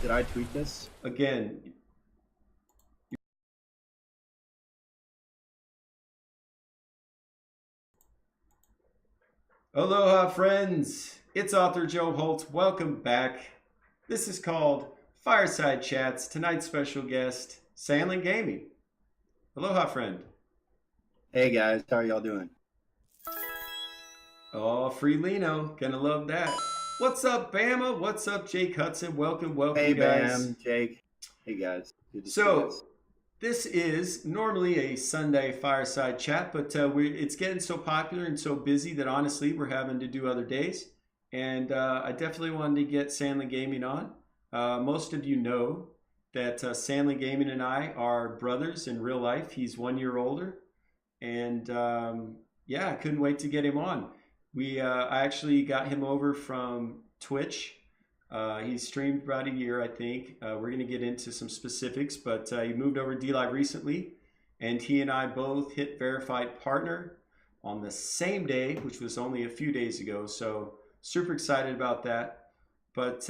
Did I tweet this? Again, aloha, friends. It's Author Joe Holt. Welcome back. This is called Fireside Chats. Tonight's special guest, Sandlin Gaming. Aloha, friend. Hey guys, how are y'all doing? Oh, free Lino. Gonna love that. What's up, Bama? What's up, Jake Hudson? Welcome, Hey guys. Bam, Jake. Hey guys, good to see you So, guys. this is normally a Sunday fireside chat, but it's getting so popular and so busy that honestly we're having to do other days. And I definitely wanted to get Sandlin Gaming on. Most of you know that Sandlin Gaming and I are brothers in real life. He's 1 year older, and yeah, I couldn't wait to get him on. I actually got him over from Twitch. He streamed about a year, I think. We're going to get into some specifics, but he moved over to D Live recently, and he and I both hit verified partner on the same day, which was only a few days ago. So super excited about that. But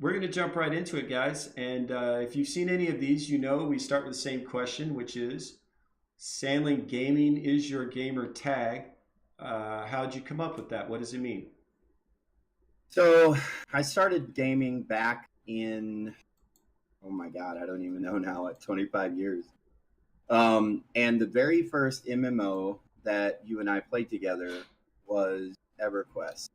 we're going to jump right into it, guys. And if you've seen any of these, you know we start with the same question, which is Sandlin Gaming is your gamer tag. How'd you come up with that? What does it mean? So I started gaming back in, oh my God, I don't even know now, like 25 years. And the very first MMO that you and I played together was EverQuest.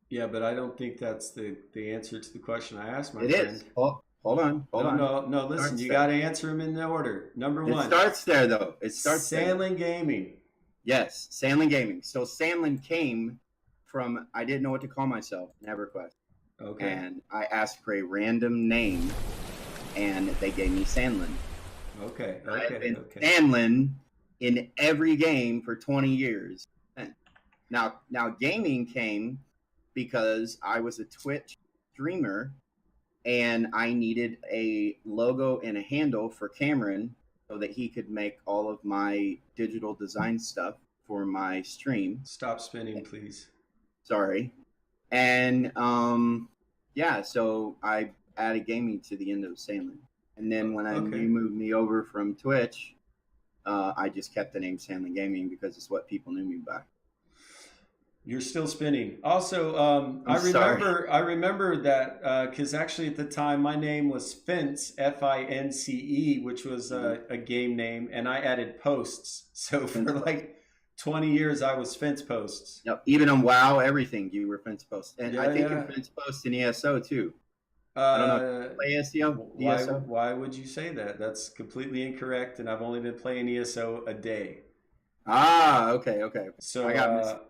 Yeah, but I don't think that's the answer to the question I asked, my It friend. is. Oh, hold on. No. Listen, you got to answer them in the order. Number It one. starts there though. It starts Sandlin Gaming. Yes, Sandlin Gaming. So Sandlin came from, I didn't know what to call myself in EverQuest. Okay. And I asked for a random name, and they gave me Sandlin. Okay. I've been Sandlin in every game for 20 years. Now gaming came because I was a Twitch streamer, and I needed a logo and a handle for Cameron so that he could make all of my digital design stuff for my stream. Stop spinning, please. Sorry. And yeah, so I added gaming to the end of Sandlin. And then when you moved me over from Twitch, I just kept the name Sandlin Gaming because it's what people knew me by. You're still spinning. Also, I remember that because actually at the time my name was Fince, Fince, which was a game name, and I added posts. So for like 20 years, I was Fence Posts. Yep. Even on WoW, everything you were Fence Posts, and I think you're Fence Posts in ESO too. I don't know. Play ESO? Why would you say that? That's completely incorrect, and I've only been playing ESO a day. Ah, okay. So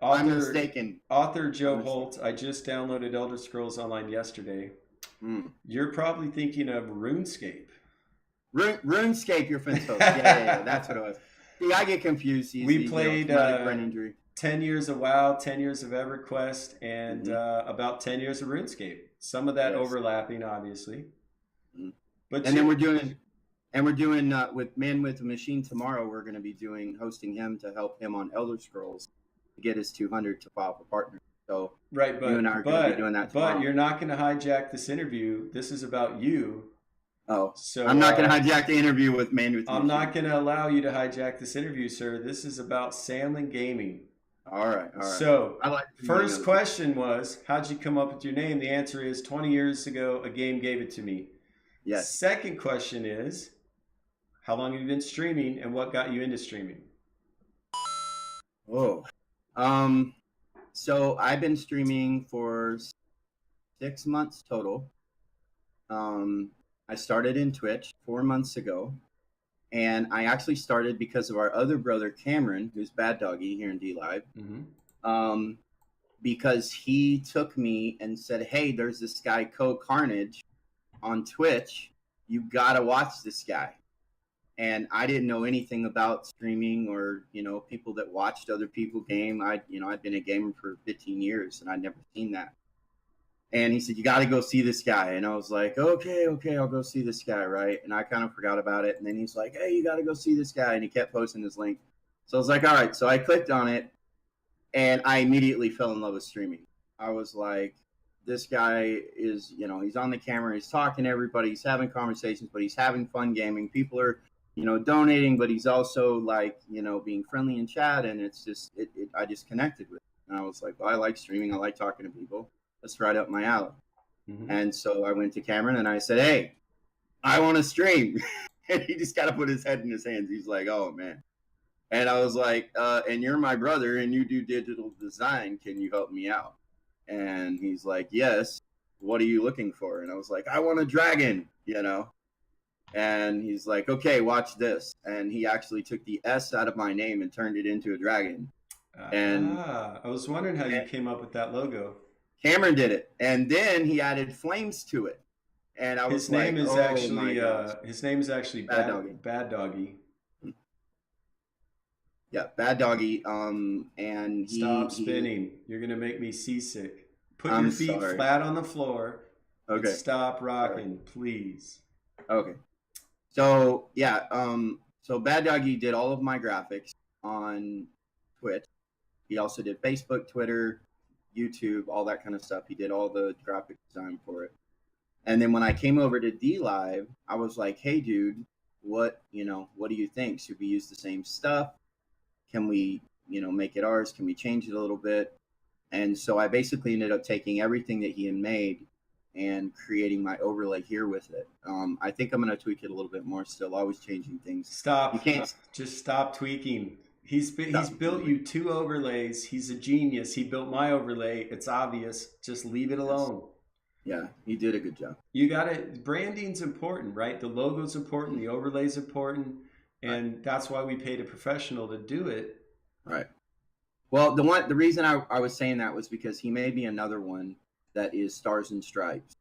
I'm mistaken. Author Joe Holt. I just downloaded Elder Scrolls Online yesterday. You're probably thinking of RuneScape. RuneScape, your Fence Post. Yeah, that's what it was. See, I get confused. We played 10 years of WoW, 10 years of EverQuest, and about 10 years of RuneScape. Some of that overlapping, obviously. But then we're doing with Man with a Machine tomorrow. We're going to be hosting him to help him on Elder Scrolls to get his 200 to file for partner. So right, but you and I are going to be doing that tomorrow. But you're not going to hijack this interview. This is about you. Oh, so I'm not going to hijack the interview with Man with a Machine. I'm not going to allow you to hijack this interview, sir. This is about Sandlin Gaming. All right. So, first question was, how'd you come up with your name? The answer is 20 years ago, a game gave it to me. Yes. Second question is, how long have you been streaming, and what got you into streaming? Oh, so I've been streaming for 6 months total. I started in Twitch 4 months ago, and I actually started because of our other brother Cameron, who's Bad Doggy here in D Live, because he took me and said, "Hey, there's this guy Carnage on Twitch. You gotta watch this guy." And I didn't know anything about streaming or, people that watched other people game. I'd been a gamer for 15 years and I'd never seen that. And he said, "You got to go see this guy." And I was like, okay, I'll go see this guy, right? And I kind of forgot about it. And then he's like, "Hey, you got to go see this guy." And he kept posting his link. So I was like, all right. So I clicked on it and I immediately fell in love with streaming. I was like, this guy is, he's on the camera, he's talking to everybody, he's having conversations, but he's having fun gaming. People are, donating, but he's also like, being friendly in chat. And it's just, I just connected with it. And I was like, well, I like streaming. I like talking to people. That's right up my alley. Mm-hmm. And so I went to Cameron and I said, hey, I want to stream. And he just kind of put his head in his hands. He's like, oh, man. And I was like, and you're my brother and you do digital design. Can you help me out? And he's like, yes. What are you looking for? And I was like, I want a dragon, And he's like, okay, watch this. And he actually took the S out of my name and turned it into a dragon. And I was wondering how you came up with that logo. Cameron did it. And then he added flames to it. And I was like, his name is actually Bad Doggy. Bad Doggy. Yeah, Bad Doggy. And stop spinning. You're gonna make me seasick. Put your feet flat on the floor. Okay. And stop rocking, please. Okay. So yeah, so Bad Doggy did all of my graphics on Twitch. He also did Facebook, Twitter, YouTube, all that kind of stuff. He did all the graphic design for it. And then when I came over to D Live, I was like, hey dude, what do you think? Should we use the same stuff? Can we, make it ours? Can we change it a little bit? And so I basically ended up taking everything that he had made and creating my overlay here with it. I think I'm going to tweak it a little bit more still, always changing things. Stop. You can't just stop tweaking. He's built you 2 overlays. He's a genius. He built my overlay. It's obvious. Just leave it alone. Yeah, he did a good job. You got it. Branding's important, right? The logo's important. The overlay's important. And that's why we paid a professional to do it. Right. Well, the reason I was saying that was because he made me another one that is Stars and Stripes.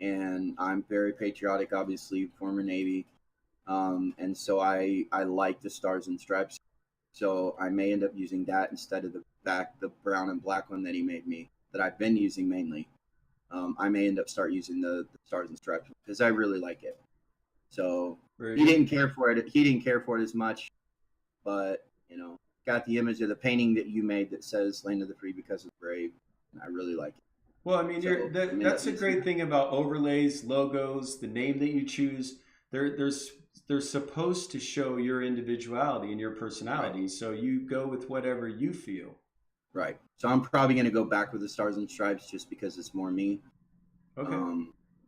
And I'm very patriotic, obviously, former Navy. And so I like the Stars and Stripes. So I may end up using that instead of the brown and black one that he made me, that I've been using mainly. I may end up start using the Stars and Stripes because I really like it. So he didn't care for it. He didn't care for it as much, but got the image of the painting that you made that says "Land of the Free because it's brave," and I really like it. Well, I mean, that's a great thing about overlays, logos, the name that you choose. They're supposed to show your individuality and your personality. Right. So you go with whatever you feel. Right. So I'm probably going to go back with the Stars and Stripes just because it's more me. Okay.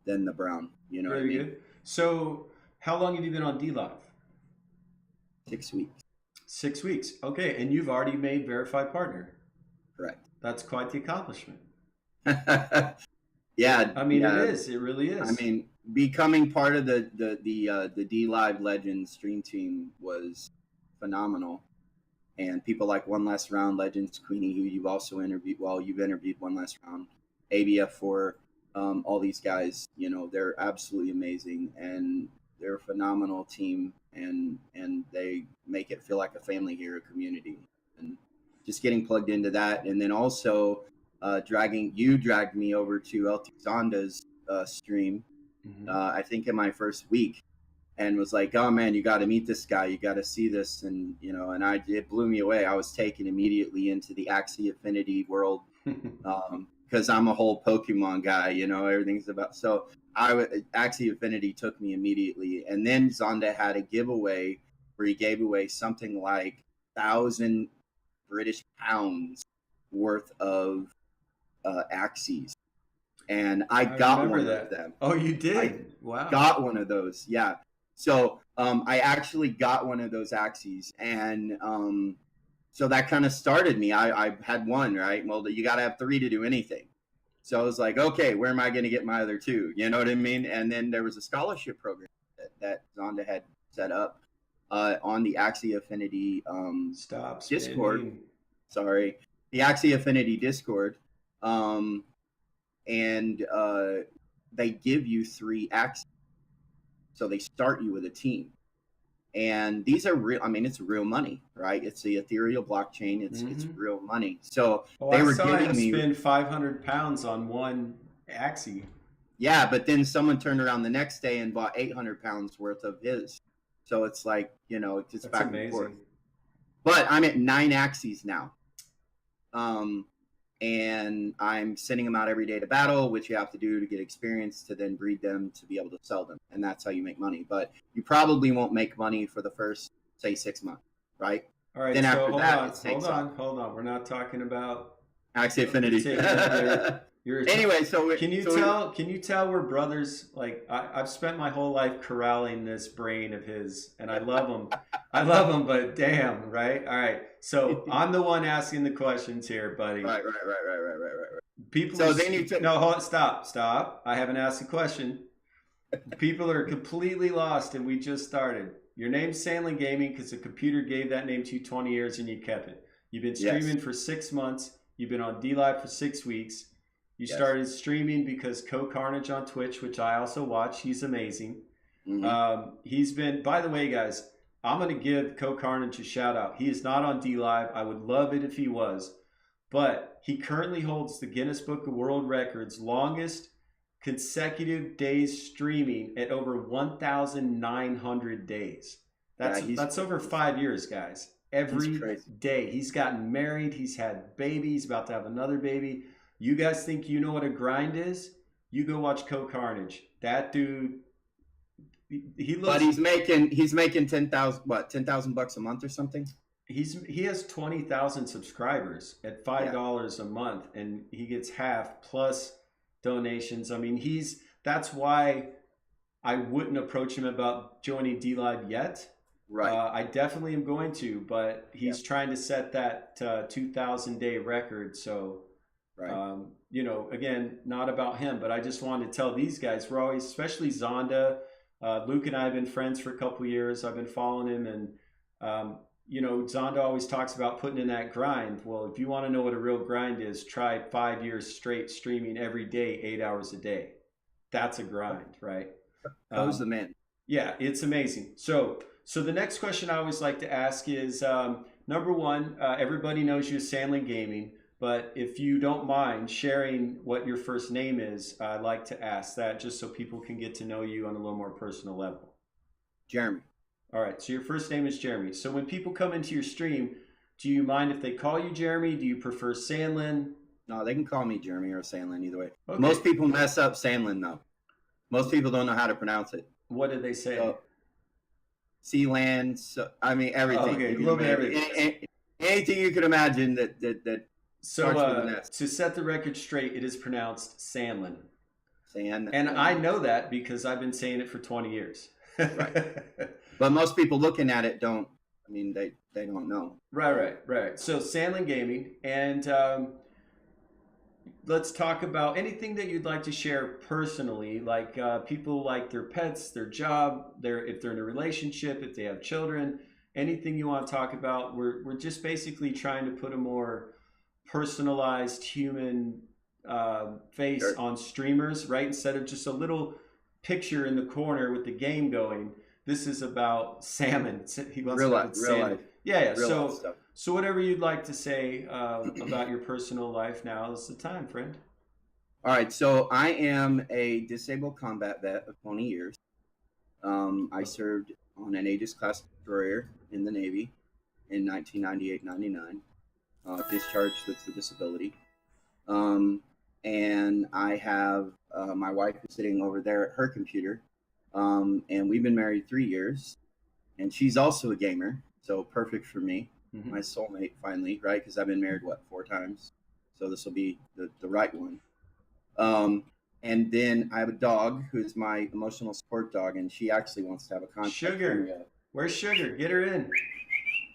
Than the brown. You know what I mean? Good. So how long have you been on D Live? 6 weeks. 6 weeks. Okay. And you've already made Verified Partner. Correct. That's quite the accomplishment. Yeah. I mean, it is. It really is. I mean, becoming part of the D Live Legends stream team was phenomenal. And people like One Last Round, Legends, Queenie, who you've also interviewed. Well, you've interviewed One Last Round, ABF4, all these guys. They're absolutely amazing, and they're a phenomenal team, and they make it feel like a family here, a community, and just getting plugged into that. And then also dragged me over to LT Zonda's stream. Mm-hmm. I think in my first week. And was like, oh man, you got to meet this guy. You got to see this. And, it blew me away. I was taken immediately into the Axie Affinity world because I'm a whole Pokemon guy, everything's about. So Axie Affinity took me immediately. And then Zonda had a giveaway where he gave away something like 1,000 British pounds worth of Axies. And I got one of them. Oh, you did? Wow. Got one of those. Yeah. So I actually got one of those Axies, and so that kind of started me. I had one, right? Well, you got to have 3 to do anything. So I was like, okay, where am I going to get my other 2? You know what I mean? And then there was a scholarship program that Zonda had set up on the Axie Affinity Discord. Sorry, the Axie Affinity Discord, and they give you 3 Axies. So they start you with a team, and these are real. I mean, it's real money, right? It's the ethereal blockchain. It's real money. So they were giving me spend 500 pounds on one Axie. Yeah, but then someone turned around the next day and bought 800 pounds worth of his. So it's like it's just back and forth. But I'm at 9 Axies now. and I'm sending them out every day to battle, which you have to do to get experience to then breed them to be able to sell them. And that's how you make money. But you probably won't make money for the first, say, 6 months, right? All right, Then so after hold that, on, it takes off. hold on. We're not talking about Axie Affinity. Anyway, so can you tell we're brothers? Like I've spent my whole life corralling this brain of his, and I love him. I love him, but damn, right? All right. So I'm the one asking the questions here, buddy. Right. People. So then you no, hold on, stop. I haven't asked a question. People are completely lost, and we just started. Your name's Sandlin Gaming because the computer gave that name to you 20 years, and you kept it. You've been streaming for 6 months. You've been on DLive for 6 weeks. You started streaming because Carnage on Twitch, which I also watch. He's amazing. He's been, by the way, guys, I'm going to give Carnage a shout out. He is not on DLive. I would love it if he was. But he currently holds the Guinness Book of World Records longest consecutive days streaming at over 1,900 days. That's over 5 years, guys. Every day. He's gotten married. He's had babies, about to have another baby. You guys think you know what a grind is? You go watch Carnage. That dude, he looks. But he's making 10,000 $10,000 a month or something. He has 20,000 subscribers at $5 a month, and he gets half plus donations. I mean, that's why I wouldn't approach him about joining DLive yet. Right. I definitely am going to, but he's trying to set that 2,000 day record. So, again, not about him, but I just wanted to tell these guys, we're always, especially Zonda, Luke and I have been friends for a couple years. I've been following him, and, Zonda always talks about putting in that grind. Well, if you want to know what a real grind is, try 5 years straight streaming every day, 8 hours a day. That's a grind, right? Who's the man? Yeah, it's amazing. So the next question I always like to ask is, number one, everybody knows you as Sandlin Gaming, but if you don't mind sharing what your first name is, I'd like to ask that just so people can get to know you on a little more personal level. Jeremy. All right, so your first name is Jeremy. So when people come into your stream, do you mind if they call you Jeremy? Do you prefer Sandlin? No, they can call me Jeremy or Sandlin, either way. Okay. Most people mess up Sandlin, though. Most people don't know how to pronounce it. What did they say? Sealand, everything. Okay, a little bit everything. Anything you could imagine that starts with an S. To set the record straight, it is pronounced Sandlin. And I know that because I've been saying it for 20 years. Right. But most people looking at it don't know. Right. So Sandlin Gaming, and let's talk about anything that you'd like to share personally, like people like their pets, their job, if they're in a relationship, if they have children, anything you want to talk about. We're just basically trying to put a more personalized human face on streamers, right? Instead of just a little picture in the corner with the game going. This is about salmon. He wants real to life, real life. Yeah. Real So whatever you'd like to say about your personal life, now is the time, friend. All right. So I am a disabled combat vet of 20 years. I served on an Aegis class destroyer in the Navy in 1998-99. Discharged with the disability. And I have my wife is sitting over there at her computer. And we've been married 3 years, and she's also a gamer, so perfect for me. Mm-hmm. My soulmate, finally, right? Because I've been married 4 times, so this will be the right one. And then I have a dog who's my emotional support dog, and she actually wants to have a contact. Sugar, where's Sugar? Get her in.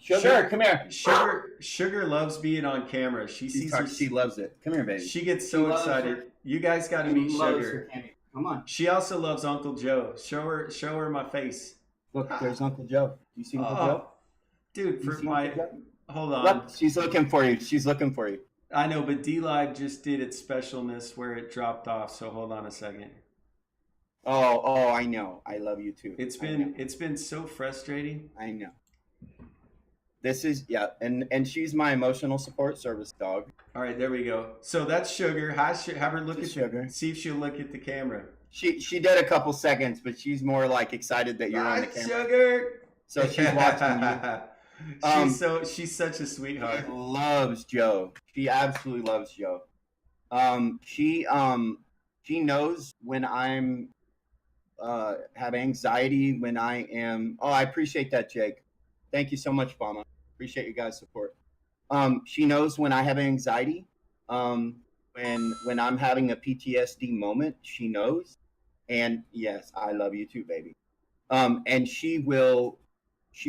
Sugar, come here. Sugar loves being on camera. She loves it. Come here, baby. She gets so excited. You guys got to meet Sugar. Come on. She also loves Uncle Joe. Show her my face. Look, there's Uncle Joe. You see Uncle Joe? Dude, hold on. Look, she's looking for you. I know, but DLive just did its specialness where it dropped off, so hold on a second. Oh, I know. I love you too. It's been so frustrating. I know. This is and she's my emotional support service dog. All right, there we go. So that's Sugar. Have her look at Sugar. See if she'll look at the camera. She did a couple seconds, but she's more like excited that you're on the camera. Sugar. So she's watching you. She's such a sweetheart. She loves Joe. She absolutely loves Joe. She knows when I'm have anxiety, when I am. Oh, I appreciate that, Jake. Thank you so much, Mama. Appreciate you guys' support. She knows when I have anxiety. Um, when I'm having a PTSD moment, she knows. And yes, I love you too, baby. And she'll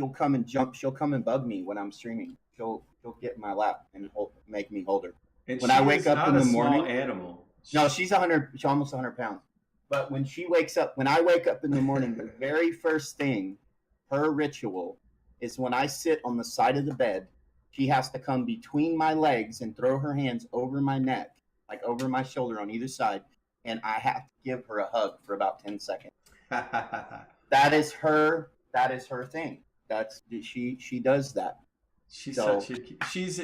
come and jump. She'll come and bug me when I'm streaming. She'll get in my lap and make me hold her. And When I she wake is up not in a the small morning, animal. no, she's 100. She's almost 100 pounds. But when she wakes up, when I wake up in the morning, the very first thing, her ritual is when I sit on the side of the bed. She has to come between my legs and throw her hands over my neck, like over my shoulder on either side, and I have to give her a hug for about 10 seconds. That is her. That is her thing. That's she does that. She's So such a she is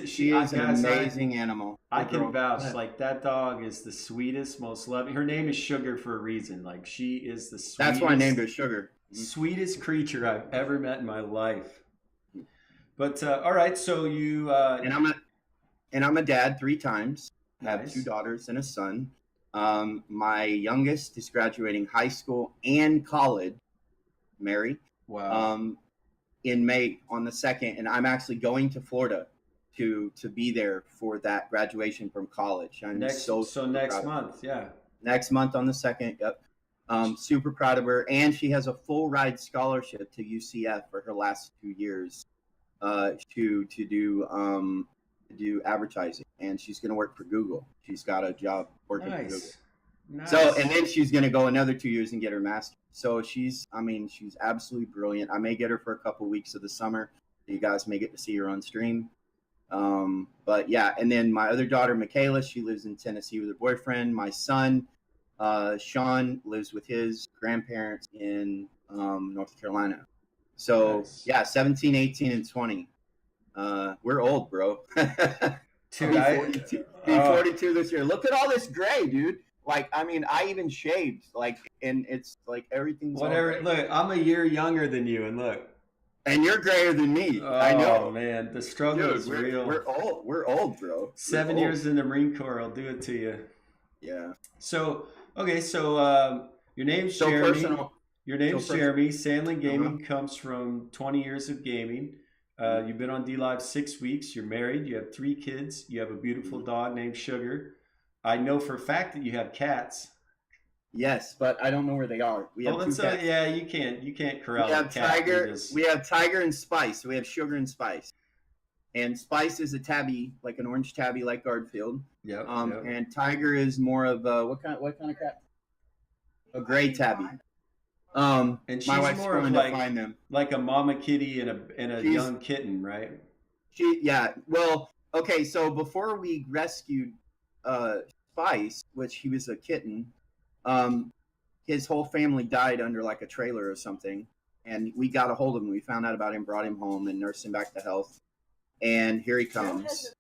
an guys, amazing animal. I Good can girl. Go vouch, ahead. like that dog is the sweetest, most loving. Her name is Sugar for a reason. Like she is the That's why I named sweetest, her Sugar. sweetest creature I've ever met in my life. But all right, so you And I'm a dad 3 times. I have 2 nice. daughters and a son. My youngest is graduating high school and college, Mary, Wow. um, in May on the 2nd, and I'm actually going to Florida to be there for that graduation from college. I'm so super Next proud of her. month, yeah. Next month on the 2nd. Yep. Super proud of her, and she has a full ride scholarship to UCF for her last 2 years to do advertising, and she's going to work for Google. She's got a job working for Google. Nice. So, and Nice. then she's going to go another 2 years and get her master's. So she's absolutely brilliant. I may get her for a couple weeks of the summer. You guys may get to see her on stream. But yeah, and then my other daughter, Michaela, she lives in Tennessee with her boyfriend. My son, Sean, lives with his grandparents in North Carolina. So Nice. yeah, 17, 18, and 20. We're old, bro. I'll Dude, I 42. Be oh 42 this year. Look at all this gray, dude. Like, I mean, I even shaved, like, and it's like everything's all whatever. gray. Look, I'm a year younger than you, and look. And you're grayer than me. I Oh know, man, the struggle dude. is We're real. we're old. We're old, bro. We're 7 years old. in the Marine Corps, I'll do it to you. Yeah. So, okay, so your name's So Jeremy. personal. Your So name's personal. Jeremy. Sandling Uh-huh. Gaming comes from 20 years of gaming. Mhm. You've been on D Live 6 weeks. You're married. You have 3 kids. You have a beautiful Mhm. dog named Sugar. I know for a fact that you have cats. Yes, but I don't know where they are. We Oh, have two that's cats. yeah. You can't We corral a have cat. They Tiger. just We have Tiger and Spice. We have Sugar and Spice. And Spice is a tabby, like an orange tabby, like Garfield. yep. And Tiger is more of a what kind of cat? A gray tabby. And My she's wife's more of going to find them. like a mama kitty and a She's young kitten, right? yeah. Well, okay. So before we rescued uh, Spice, which he was a kitten, um, his whole family died under like a trailer or something, and we got a hold of him. We found out about him, brought him home, and nursed him back to health. And here he comes.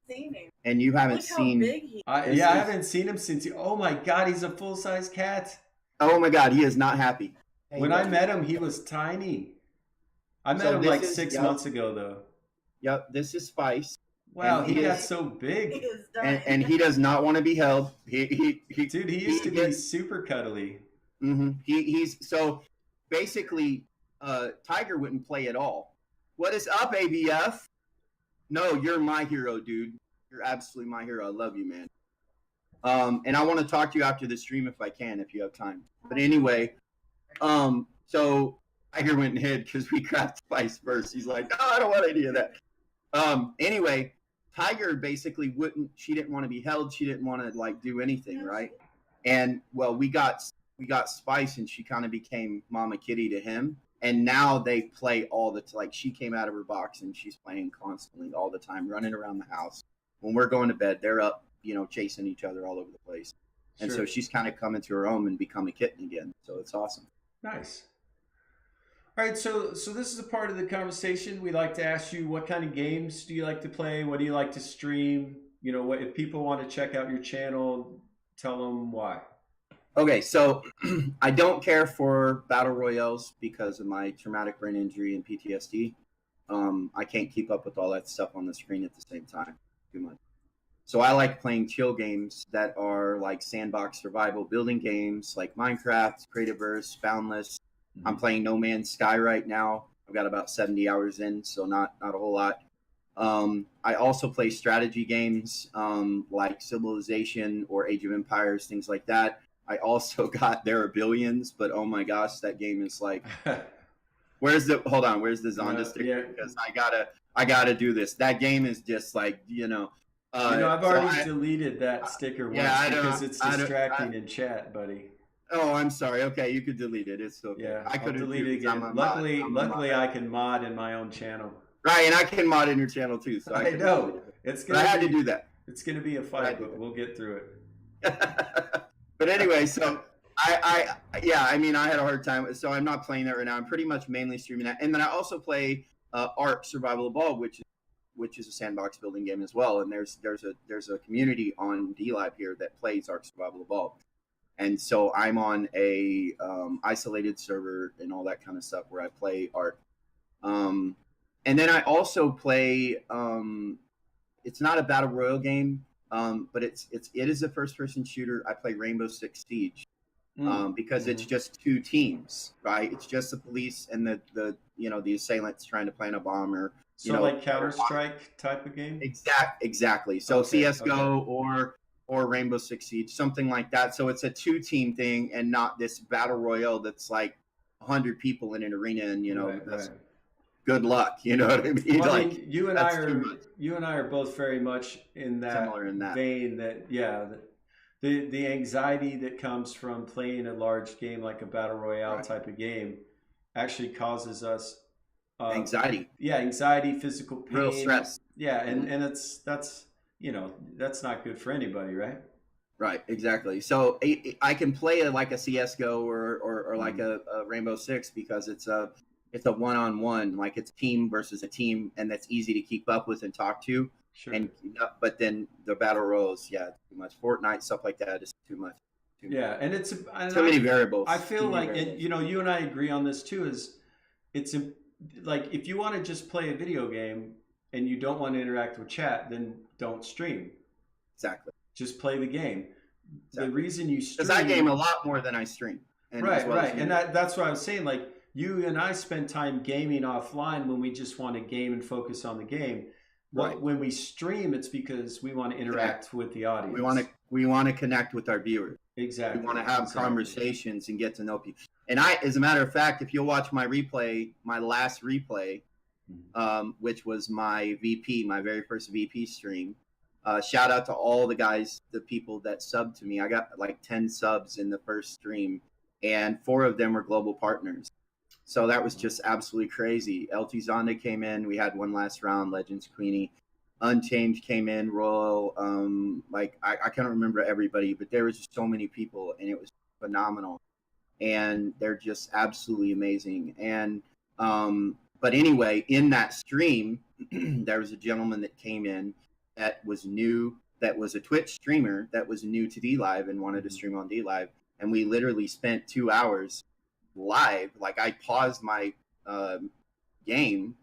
And you haven't seen. I haven't seen him since. Oh my God, he's a full size cat. Oh my God, he is not happy. Hey, When I buddy. met him, he was tiny. I met So him this like is 6 months ago, though. Yep. This is Spice, Wow, and he he got is so big. and he does not want to be held. He Dude, he he used to be gets. super cuddly. He's so basically. Tiger wouldn't play at all. What is up, ABF? No, you're my hero, dude. You're absolutely my hero. I love you, man. And I want to talk to you after the stream if I can, if you have time. But anyway, so Tiger went and hid because we grabbed Spice first. He's like, no, I don't want any of that. Anyway, Tiger basically wouldn't. She didn't want to be held. She didn't want to like do anything, right? And well, we got Spice, and she kind of became Mama Kitty to him. And now they play all the like. She came out of her box and she's playing constantly all the time, running around the house. When we're going to bed, they're up, chasing each other all over the place. And so Sure. she's kind of coming to her own and become a kitten again. So it's awesome. Nice. All right, so this is a part of the conversation. We like to ask you, what kind of games do you like to play? What do you like to stream? What if people want to check out your channel, tell them why. Okay, so I don't care for battle royales because of my traumatic brain injury and PTSD. I can't keep up with all that stuff on the screen at the same time. Too much. So I like playing chill games that are like sandbox survival building games like Minecraft, Creativerse, Boundless. I'm Mhm. playing No Man's Sky right now. I've got about 70 hours in, so not a whole lot. I also play strategy games like Civilization or Age of Empires, things like that. I also got There Are Billions, but oh my gosh, that game is like, where's the Zonda No, sticker? yeah. Because I gotta do this. That game is just like, I've so already deleted that sticker yeah, once because it's I don't, distracting in chat, buddy. oh, I'm sorry. Okay, you could delete it. It's okay. Yeah, I I'll couldn't delete too it because I'm again. a mod. Luckily, I'm a mod. luckily I can mod in my own channel. Right, and I can mod in your channel too, so I I could have know deleted it. it's But I gonna had to be do that. it's gonna be a But I fight, did but we'll get through that. But anyway, so yeah, I mean, I had a hard time, so I'm not playing that right now. I'm pretty much mainly streaming that, and then I also play Ark Survival Evolved, which is a sandbox building game as well. And there's a community on DLive here that plays Ark Survival Evolved, and so I'm on a isolated server and all that kind of stuff where I play Ark. Um, and then I also play. It's not a battle royal game, but it is a first person shooter. I play Rainbow Six Siege it. because it's just two teams, right? It's just the police and the assailants trying to plant a bomb or So like Counter Strike type of game. exactly. So Okay, CS:GO or Rainbow Six Siege, something like that. So it's a two-team thing and not this battle royale that's like 100 people in an arena and Right. good luck. You know what I mean? Well, I Like mean, you and I are both very much in that similar in that. vein. That yeah, the anxiety that comes from playing a large game like a battle royale Right. type of game actually causes us Anxiety, yeah, anxiety, physical pain, real stress. yeah, and Mhm. and that's not good for anybody, right? Right, exactly. So I can play it like a CS:GO or like Mm, a Rainbow Six because it's a one-on-one, like it's team versus a team, and that's easy to keep up with and talk to. sure. And but then the battle royals, yeah, too much. Fortnite stuff like that is too much. Too much. Yeah, and Too many variables. I Too feel many like, and variables. you and I agree on this too. Is it's like if you want to just play a video game and you don't want to interact with chat, then don't stream. Exactly. Just play the game. The Exactly. reason you Because I game a stream, lot more than I stream, and as right, well as right, you and do. that's what I was saying. Like you and I spend time gaming offline when we just want to game and focus on the game. Right. When we stream, it's because we want to Connect. interact with the We want audience. to we want to connect with our viewers. We want Exactly, to have exactly. conversations and get to know people. And as a matter of fact, if you'll watch my replay, my last replay, Mhm. which was my VP, my very first VP stream. Shout out to all the guys, the people that subbed to me. I got like 10 subs in the first stream, and 4 of them were global partners. So that was just absolutely crazy. LT Zonda came in. We had one last round. Legends Queenie. Unchanged came in. Royal. Like I can't remember everybody, but there was just so many people, and it was phenomenal. And they're just absolutely amazing. And but anyway, in that stream, there was a gentleman that came in that was new, that was a Twitch streamer that was new to D Live and wanted to Mhm. stream on D Live, and we literally spent 2 hours live. Like I paused my uh, game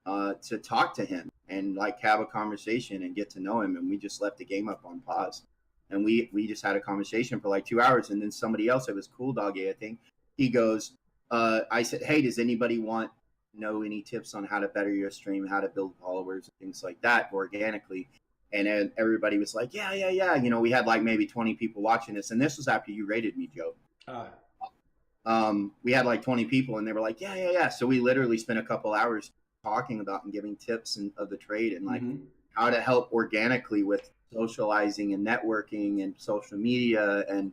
to talk to him and like have a conversation and get to know him, and we just left the game up on pause, and we just had a conversation for like 2 hours, and then somebody else, it was Cool Doggy, I think, he goes, I said, hey, does anybody want know any tips on how to better your stream, how to build followers and things like that organically? And then everybody was like, yeah. We had like maybe 20 people watching this, and this was after you rated me, Joe. Ah, We had like 20 people, and they were like, yeah. So we literally spent a couple hours talking about and giving tips of the trade and like mhm. how to help organically with socializing and networking and social media and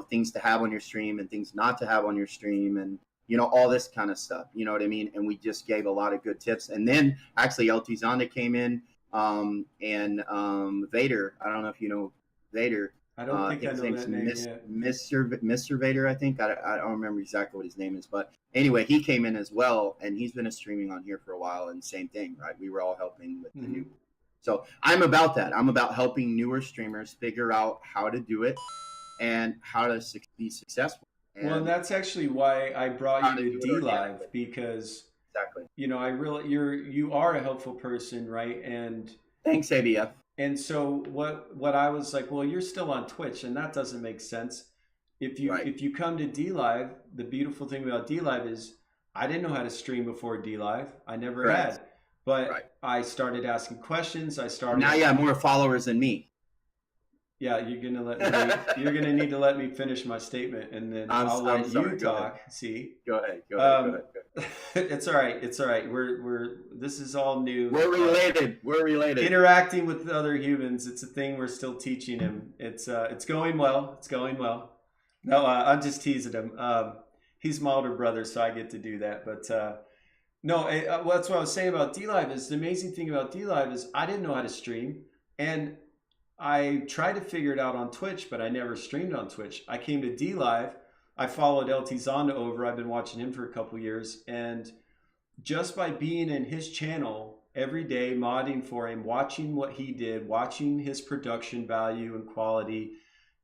things to have on your stream and things not to have on your stream and all this kind of stuff. You know what I mean? And we just gave a lot of good tips. And then actually LT Zonda came in, and Vader. I don't know if you know Vader. I don't I think I think his know name's that name yet. Mr. Vader. I think I don't remember exactly what his name is, but anyway, he came in as well, and he's been streaming on here for a while. And same thing, right? We were all helping with the new. Hmm. So I'm about that. I'm about helping newer streamers figure out how to do it and how to be successful Well, and and that's actually why I brought how you to to do it D Live organically. because Exactly. I really you are a helpful person, right? And Thanks, ABF. And so what I was like, well, you're still on Twitch, and that doesn't make sense. Right. If you come to D Live, the beautiful thing about D Live is I didn't know how to stream before D Live. I never Correct. had, Right. but I started asking questions. I And now started. you have more followers than me. Yeah, you're gonna need to let me finish my statement, and then I'll I'm let you sorry. Go ahead. talk. See, Go ahead. Go ahead. Go um, ahead. Go ahead. it's all right. It's all right. We're this is all new. We're related. We're related. Interacting with other humans, it's a thing we're still teaching him. It's going well. It's going well. No, I'm just teasing him. He's my older brother, so I get to do that. But no, well, that's what I was saying about D Live. Is the amazing thing about D Live is I didn't know how to stream, and I tried to figure it out on Twitch, but I never streamed on Twitch. I came to D Live. I followed LT Zonda over. I've been watching him for a couple years, and just by being in his channel every day, modding for him, watching what he did, watching his production value and quality,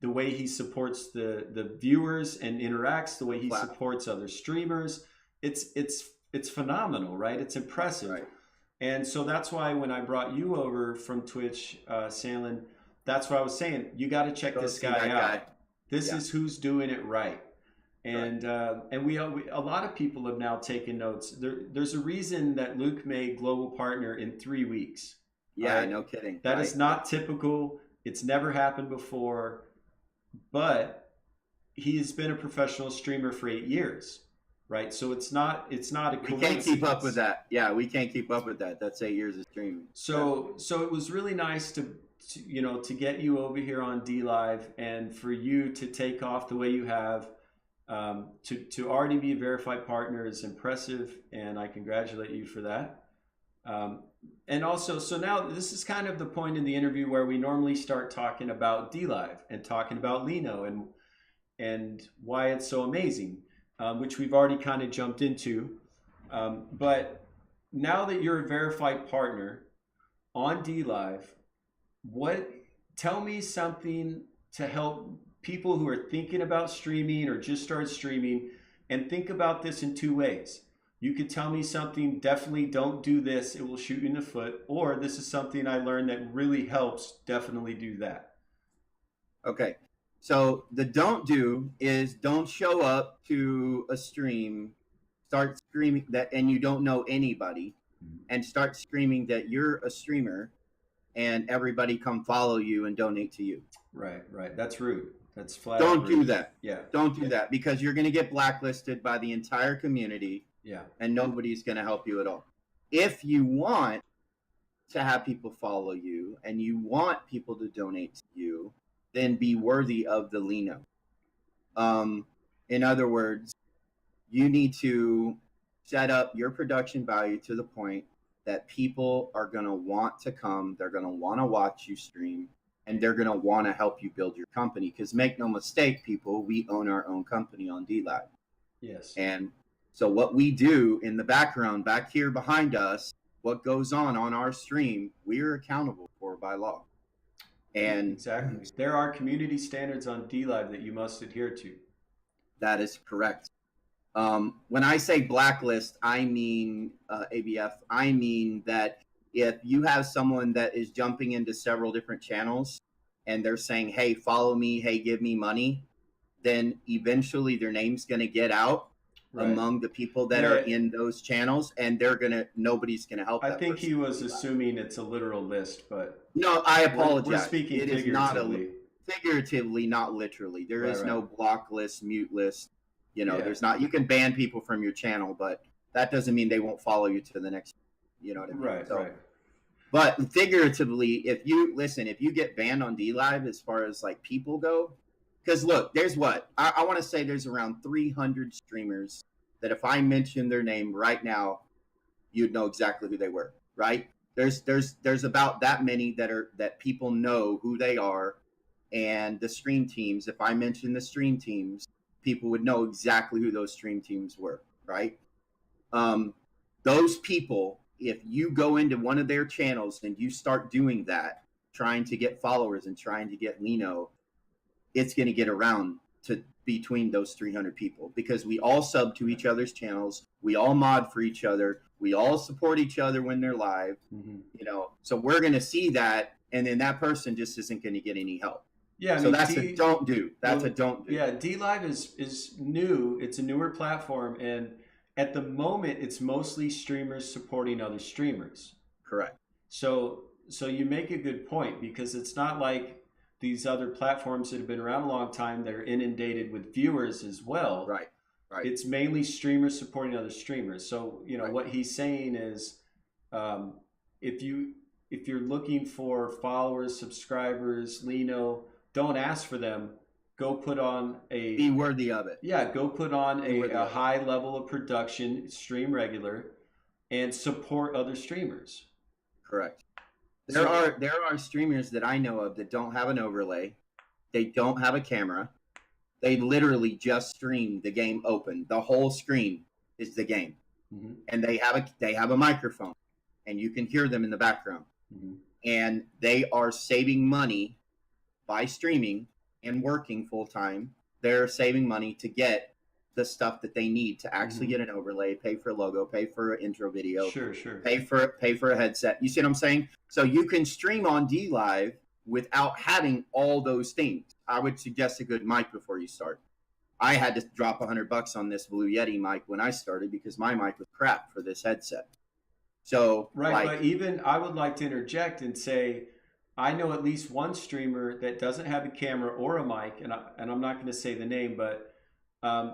the way he supports the viewers and interacts, the way he Wow. supports other streamers, it's phenomenal, right? It's impressive. Right. And so that's why when I brought you over from Twitch, Sandlin, that's what I was saying. You got to check Go this see guy that out. guy. This Yeah. is who's doing it right. And we a lot of people have now taken notes. There's a reason that Luke made global partner in 3 weeks. Yeah, right? no kidding. That right. is not typical. It's never happened before. But he's been a professional streamer for 8 years, right? So it's not a coincidence. We can't keep up with that. Yeah, we can't keep up with that. That's 8 years of streaming. So it was really nice to to get you over here on D Live and for you to take off the way you have. To already be a verified partner is impressive, and I congratulate you for that. And also, so now this is kind of the point in the interview where we normally start talking about D Live and talking about Lino and why it's so amazing, which we've already kind of jumped into. But now that you're a verified partner on D Live, tell me something to help people who are thinking about streaming or just started streaming, and think about this in 2 ways. You could tell me something, definitely don't do this, it will shoot you in the foot, or this is something I learned that really helps, definitely do that. Okay. So the don't do is don't show up to a stream, start screaming that, and you don't know anybody, and start screaming that you're a streamer and everybody come follow you and donate to you. Right. That's rude. That's flat. Don't do that. Yeah. Don't do that, because you're going to get blacklisted by the entire community. Yeah. And nobody's going to help you at all. If you want to have people follow you and you want people to donate to you, then be worthy of the Lino. In other words, you need to set up your production value to the point that people are going to want to come, they're going to want to watch you stream, and they're going to want to help you build your company. Because make no mistake, people, we own our own company on D-Live. Yes. And so what we do in the background, back here behind us, what goes on our stream, we're accountable for by law. And exactly, there are community standards on D-Live that you must adhere to. That is correct. When I say blacklist, I mean ABF. I mean that if you have someone that is jumping into several different channels and they're saying, hey, follow me, hey, give me money, then eventually their name's going to get out among the people that are in those channels, and nobody's going to help. I think he was assuming it's a literal list, but no, I apologize. We're speaking it figuratively. Is not figuratively, not literally. There is no block list, mute list. There's not. You can ban people from your channel, but that doesn't mean they won't follow you to the next. You know what I mean? Right. But figuratively, if you get banned on D-Live as far as like people go, because look, there's I want to say there's around 300 streamers that if I mention their name right now, you'd know exactly who they were, right? There's about that many that people know who they are, and the stream teams, if I mention the stream teams, people would know exactly who those stream teams were, right? Those people, if you go into one of their channels and you start doing that, trying to get followers and trying to get Lino, it's going to get around to between those 300 people, because we all sub to each other's channels. We all mod for each other. We all support each other when they're live, so we're going to see that and then that person just isn't going to get any help. Yeah, I So mean, that's a don't do. That's a don't do. Yeah, D Live is new. It's a newer platform, and at the moment, it's mostly streamers supporting other streamers. Correct. So you make a good point, because it's not like these other platforms that have been around a long time that are inundated with viewers as well. Right. Right. It's mainly streamers supporting other streamers. So Right. what he's saying is, um, if you're looking for followers, subscribers, Lino, don't ask for them. Go put on Be worthy of it. Yeah, go put on a high level of production, stream regular, and support other streamers. Correct. There are streamers that I know of that don't have an overlay. They don't have a camera. They literally just stream the game open. The whole screen is the game, and they have a microphone, and you can hear them in the background. And they are saving money by streaming and working full time. They're saving money to get the stuff that they need to actually get an overlay, pay for a logo, pay for an intro video, pay for a headset. You see what I'm saying? So you can stream on D Live without having all those things. I would suggest a good mic before you start. I had to drop $100 on this Blue Yeti mic when I started because my mic was crap for this headset. So but even I would like to interject and say, I know at least one streamer that doesn't have a camera or a mic, and I'm not going to say the name, but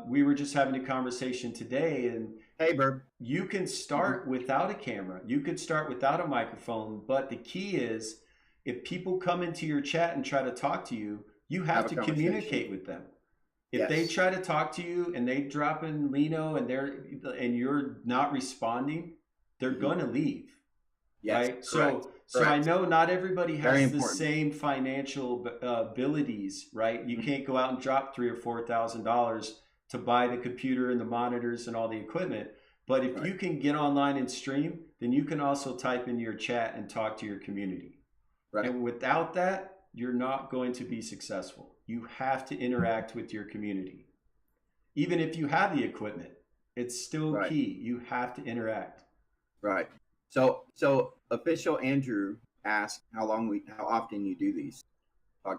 we were just having a conversation today, and hey, Burb, you can start without a camera, you could start without a microphone, but the key is, if people come into your chat and try to talk to you, you have to communicate with them. If they try to talk to you and they drop in Lino and you're not responding, they're going to leave. Yes, right? So I know not everybody has the same financial abilities, right? You can't go out and drop $3,000 or $4,000 to buy the computer and the monitors and all the equipment. But if you can get online and stream, then you can also type in your chat and talk to your community. Right. And without that, you're not going to be successful. You have to interact with your community. Even if you have the equipment, it's still key. You have to interact. Right. So official Andrew asked how often you do these podcasts.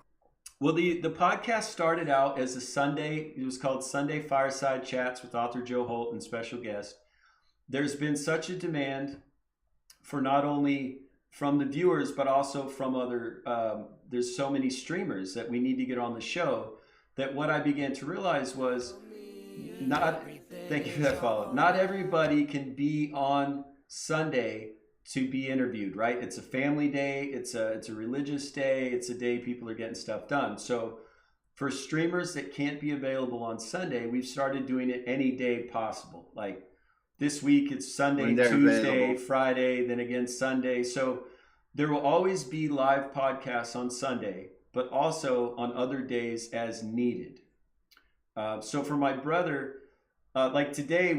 Well, the podcast started out as a Sunday. It was called Sunday Fireside Chats with Author Joe Holt and special guest. There's been such a demand for not only from the viewers, but also from other, there's so many streamers that we need to get on the show, that what I began to realize was thank you for that follow. Not everybody can be on Sunday to be interviewed, right? It's a family day, it's a religious day, it's a day people are getting stuff done. So for streamers that can't be available on Sunday, we've started doing it any day possible. Like this week it's Sunday, Tuesday, available. Friday, then again Sunday. So there will always be live podcasts on Sunday, but also on other days as needed. So for my brother, like today,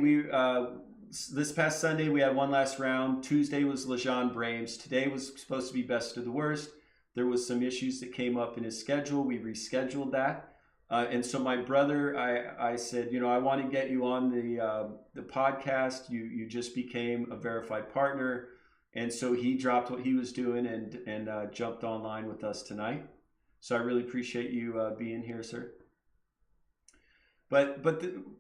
this past Sunday, we had one last round. Tuesday was Lejean Brames. Today was supposed to be best of the worst. There was some issues that came up in his schedule. We rescheduled that. And so my brother, I said, I want to get you on the podcast. You just became a verified partner. And so he dropped what he was doing and jumped online with us tonight. So I really appreciate you being here, sir. But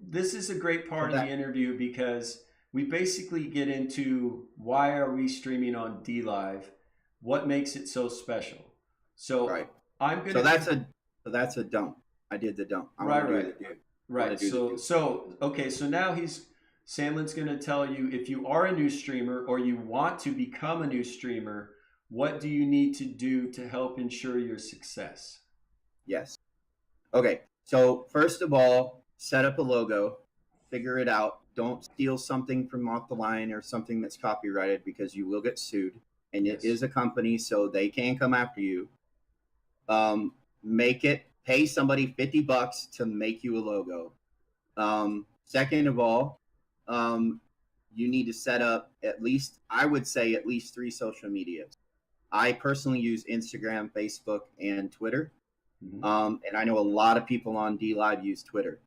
this is a great part of the interview, because we basically get into why are we streaming on D Live, what makes it so special. So I'm gonna. So that's a dump. I did the dump. Right. So now Sandlin's going to tell you, if you are a new streamer or you want to become a new streamer, what do you need to do to help ensure your success? Yes. Okay. So first of all, set up a logo, figure it out. Don't steal something from off the line or something that's copyrighted, because you will get sued. And it is a company, so they can come after you. Pay somebody $50 to make you a logo. Second of all, you need to set up at least 3 social medias. I personally use Instagram, Facebook, and Twitter. And I know a lot of people on D Live use Twitter.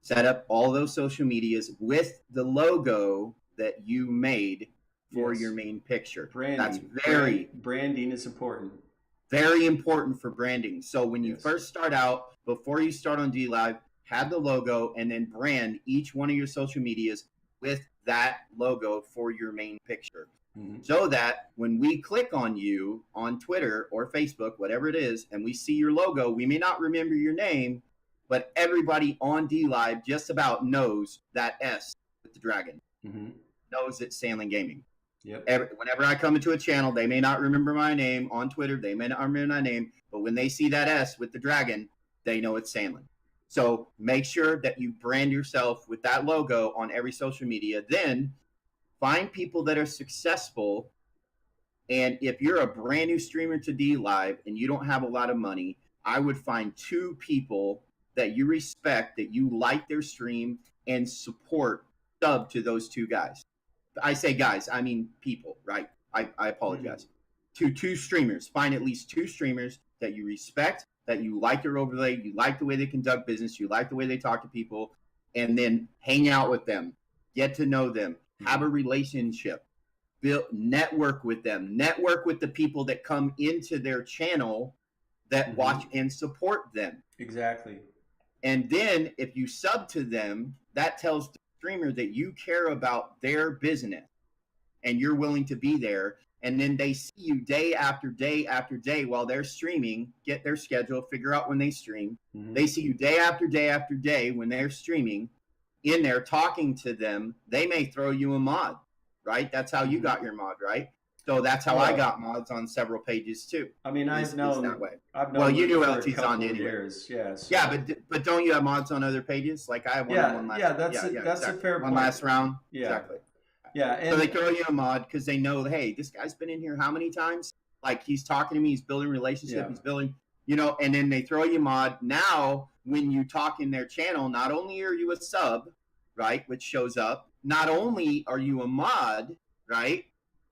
Set up all those social medias with the logo that you made for Yes. your main picture. Branding. That's very branding is important. Very important for branding. So when you Yes. first start out, before you start on DLive, have the logo and then brand each one of your social medias with that logo for your main picture. Mm-hmm. So that when we click on you on Twitter or Facebook, whatever it is, and we see your logo, we may not remember your name, but everybody on DLive just about knows that S with the dragon, Mm-hmm. knows it's Sandling Gaming. Yep. Whenever I come into a channel, they may not remember my name on Twitter. They may not remember my name, but when they see that S with the dragon, they know it's Sandling. So make sure that you brand yourself with that logo on every social media. Then find people that are successful. And if you're a brand new streamer to DLive and you don't have a lot of money, I would find 2 people that you respect, that you like their stream, and support, sub to those 2 guys. I say guys, I mean people, right? I apologize. To 2 streamers, find at least 2 streamers that you respect, that you like their overlay, you like the way they conduct business, you like the way they talk to people, and then hang out with them, get to know them, have a relationship, build, network with them, network with the people that come into their channel that watch and support them. Exactly. And then if you sub to them, that tells the streamer that you care about their business and you're willing to be there. And then they see you day after day after day while they're streaming, get their schedule, figure out when they stream. They see you day after day after day when they're streaming in there talking to them. They may throw you a mod, right? That's how you got your mod, right? So that's how I got mods on several pages too. I mean, I've known that way. I've known well, you knew for LT's on anyway. Years. Yes. Yeah, but don't you have mods on other pages? Like I have one on one last. Yeah, that's exactly. a fair one point. last round. Yeah. Exactly. Yeah, and so they throw you a mod because they know, hey, this guy's been in here how many times? Like he's talking to me, he's building a relationship, he's building, and then they throw you a mod. Now, when you talk in their channel, not only are you a sub, right, which shows up, not only are you a mod, right,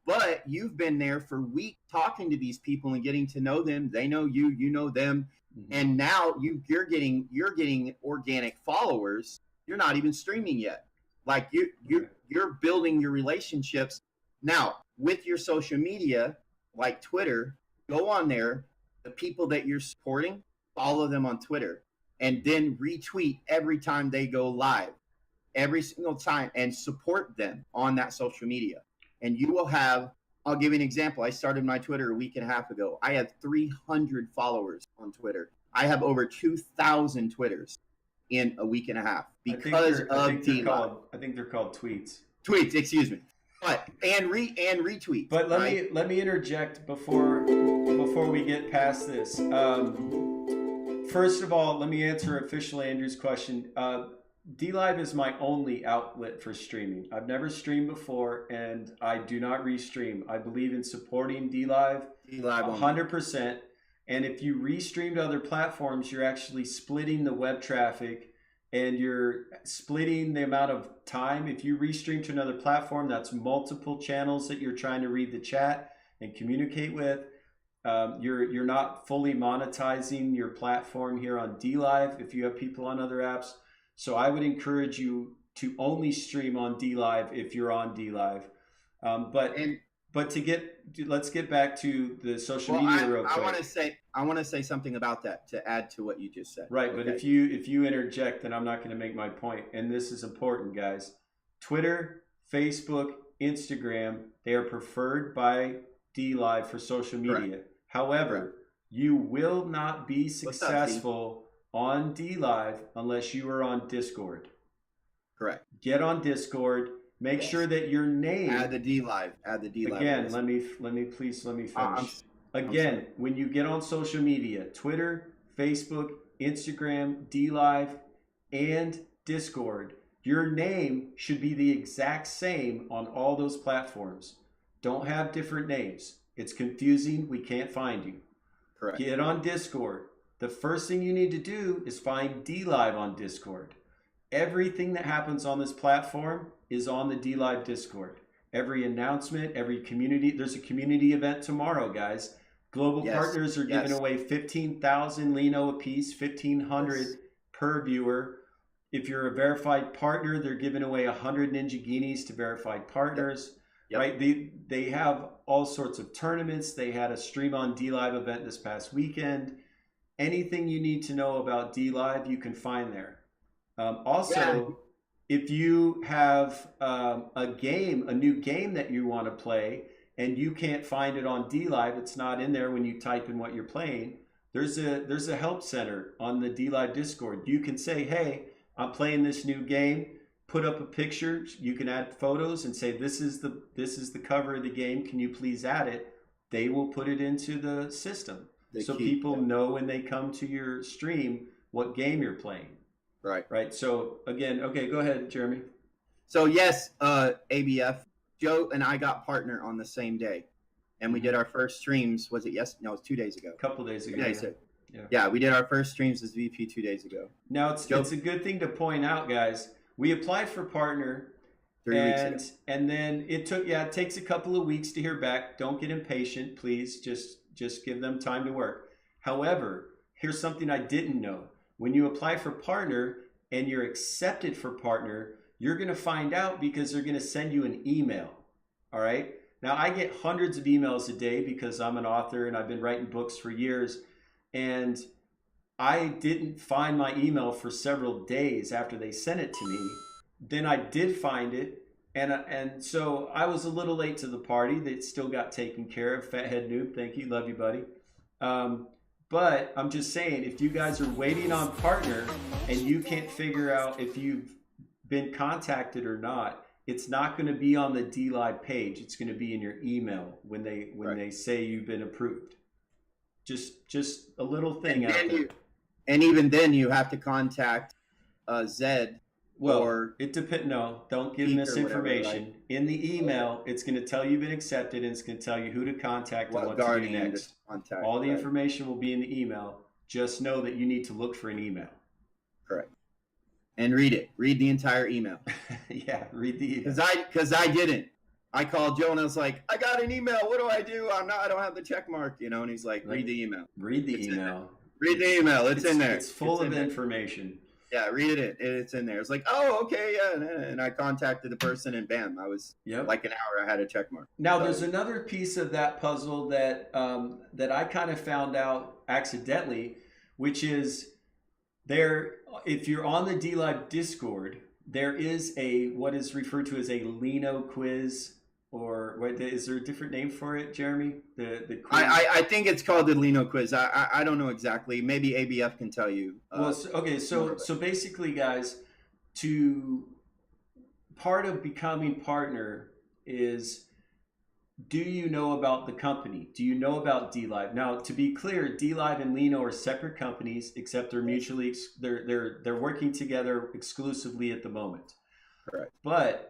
but you've been there for weeks talking to these people and getting to know them. They know you, you know them, and now you're getting organic followers. You're not even streaming yet. Like you're building your relationships now with your social media, like Twitter. Go on there, the people that you're supporting, follow them on Twitter, and then retweet every time they go live, every single time, and support them on that social media. And you will have. I'll give you an example. I started my Twitter a week and a half ago. I have 300 followers on Twitter. I have over 2,000 Twitters in a week and a half because of DLive. I think they're called tweets. Tweets, excuse me. But and retweets. But let me interject before we get past this. First of all, let me answer officially Andrew's question. DLive is my only outlet for streaming. I've never streamed before, and I do not restream. I believe in supporting DLive 100%. And if you restream to other platforms, you're actually splitting the web traffic and you're splitting the amount of time. If you restream to another platform, that's multiple channels that you're trying to read the chat and communicate with. You're not fully monetizing your platform here on DLive if you have people on other apps. So I would encourage you to only stream on DLive if you're on DLive. But let's get back to the social media real quick. I want to say something about that to add to what you just said. Right, okay. But if you interject, then I'm not going to make my point. And this is important, guys. Twitter, Facebook, Instagram, they are preferred by DLive for social media. Correct. However, you will not be successful on DLive unless you are on Discord. Correct. Get on Discord. Make sure that your name. Add the DLive. Again, let me finish. Again, when you get on social media, Twitter, Facebook, Instagram, DLive, and Discord, your name should be the exact same on all those platforms. Don't have different names. It's confusing. We can't find you. Correct. Get on Discord. The first thing you need to do is find DLive on Discord. Everything that happens on this platform is on the DLive Discord. Every announcement, every community. There's a community event tomorrow, guys. Global partners are giving away 15,000 Lino apiece, 1,500 per viewer. If you're a verified partner, they're giving away 100 Ninja Guineas to verified partners. Yep. right? They have all sorts of tournaments. They had a Stream on D Live event this past weekend. Anything you need to know about D Live, you can find there. Yeah. Also, if you have a new game that you want to play, and you can't find it on D Live, it's not in there when you type in what you're playing. There's a help center on the D Live Discord. You can say, "Hey, I'm playing this new game." Put up a picture. You can add photos and say, "This is the cover of the game. Can you please add it?" They will put it into the system, so people know when they come to your stream what game you're playing. Right. Right. So again, okay, go ahead, Jeremy. So yes, ABF, Joe and I got partner on the same day, and we did our first streams. Was it yes? No, it was 2 days ago. A couple days ago. Yeah, we did our first streams as VP 2 days ago. Now it's a good thing to point out, guys. We applied for partner 3 weeks ago. And then it takes a couple of weeks to hear back. Don't get impatient, please. Just give them time to work. However, here's something I didn't know. When you apply for partner and you're accepted for partner, you're going to find out because they're going to send you an email. All right. Now, I get hundreds of emails a day because I'm an author and I've been writing books for years. And I didn't find my email for several days after they sent it to me. Then I did find it. And so I was a little late to the party. That still got taken care of. Fathead Noob, thank you. Love you, buddy. But I'm just saying, if you guys are waiting on partner and you can't figure out if you've been contacted or not, it's not going to be on the D Live page. It's going to be in your email when they say you've been approved. Just a little thing out there. And even then, you have to contact Zed. Well, it depends. No, don't give misinformation. Whatever, right? In the email, it's going to tell you you've been accepted, and it's going to tell you who to contact and what to do next. All the information will be in the email. Just know that you need to look for an email. Correct. And read it. Read the entire email. Yeah, read the email. Because I didn't. I called Joe and I was like, I got an email. What do I do? I don't have the check mark, And he's like, read the email. Read the email. Read the email. It's in there. It's full of information. Yeah, read it. It's in there. It's like, oh, okay, yeah. And I contacted the person, and bam, I was like an hour. I had a check mark. Now, there's another piece of that puzzle that I kind of found out accidentally, which is if you're on the D Live Discord, there is what is referred to as a Lino quiz. Or is there a different name for it, Jeremy? The quiz? I think it's called the Lino quiz. I don't know exactly. Maybe ABF can tell you. So basically, guys, part of becoming partner is, do you know about the company? Do you know about D Live? Now, to be clear, D Live and Lino are separate companies, except they're mutually they're working together exclusively at the moment. Correct. But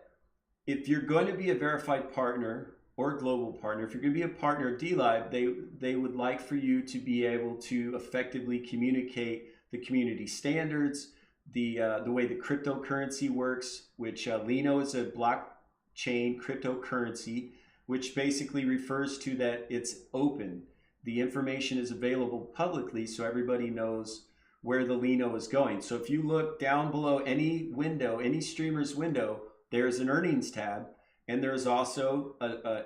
if you're going to be a verified partner or a global partner, if you're going to be a partner of D Live, they would like for you to be able to effectively communicate the community standards, the way the cryptocurrency works, which Lino is a blockchain cryptocurrency, which basically refers to that it's open. The information is available publicly, so everybody knows where the Lino is going. So if you look down below any window, any streamer's window, there's an earnings tab, and there's also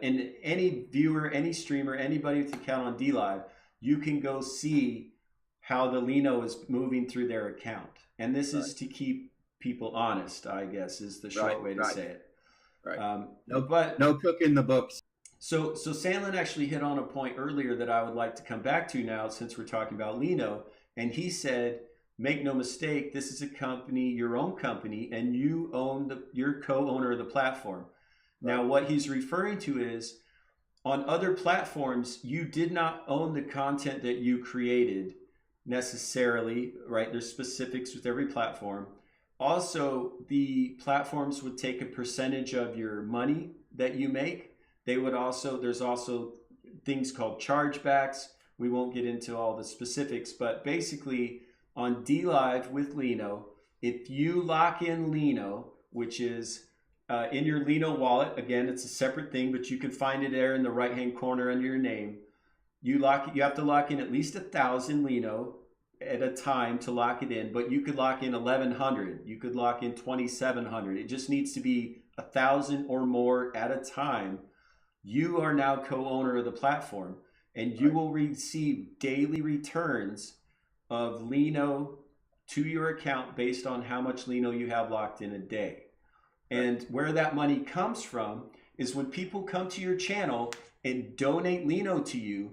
in any viewer, any streamer, anybody with an account on D Live, you can go see how the Lino is moving through their account. And this is to keep people honest, I guess, is the short way to say it. Right. No cook in the books. So Sandlin actually hit on a point earlier that I would like to come back to now, since we're talking about Lino, and he said, make no mistake, this is a company, your own company, and you're co-owner of the platform. Right. Now, what he's referring to is, on other platforms, you did not own the content that you created necessarily, right? There's specifics with every platform. Also, the platforms would take a percentage of your money that you make. There's also things called chargebacks. We won't get into all the specifics, but basically, on D Live with Lino, if you lock in Lino, which is in your Lino wallet, again, it's a separate thing, but you can find it there in the right-hand corner under your name. You have to lock in at least 1,000 Lino at a time to lock it in, but you could lock in 1,100. You could lock in 2,700. It just needs to be 1,000 or more at a time, you are now co-owner of the platform, and you will receive daily returns of Lino to your account based on how much Lino you have locked in a day. And where that money comes from is when people come to your channel and donate Lino to you,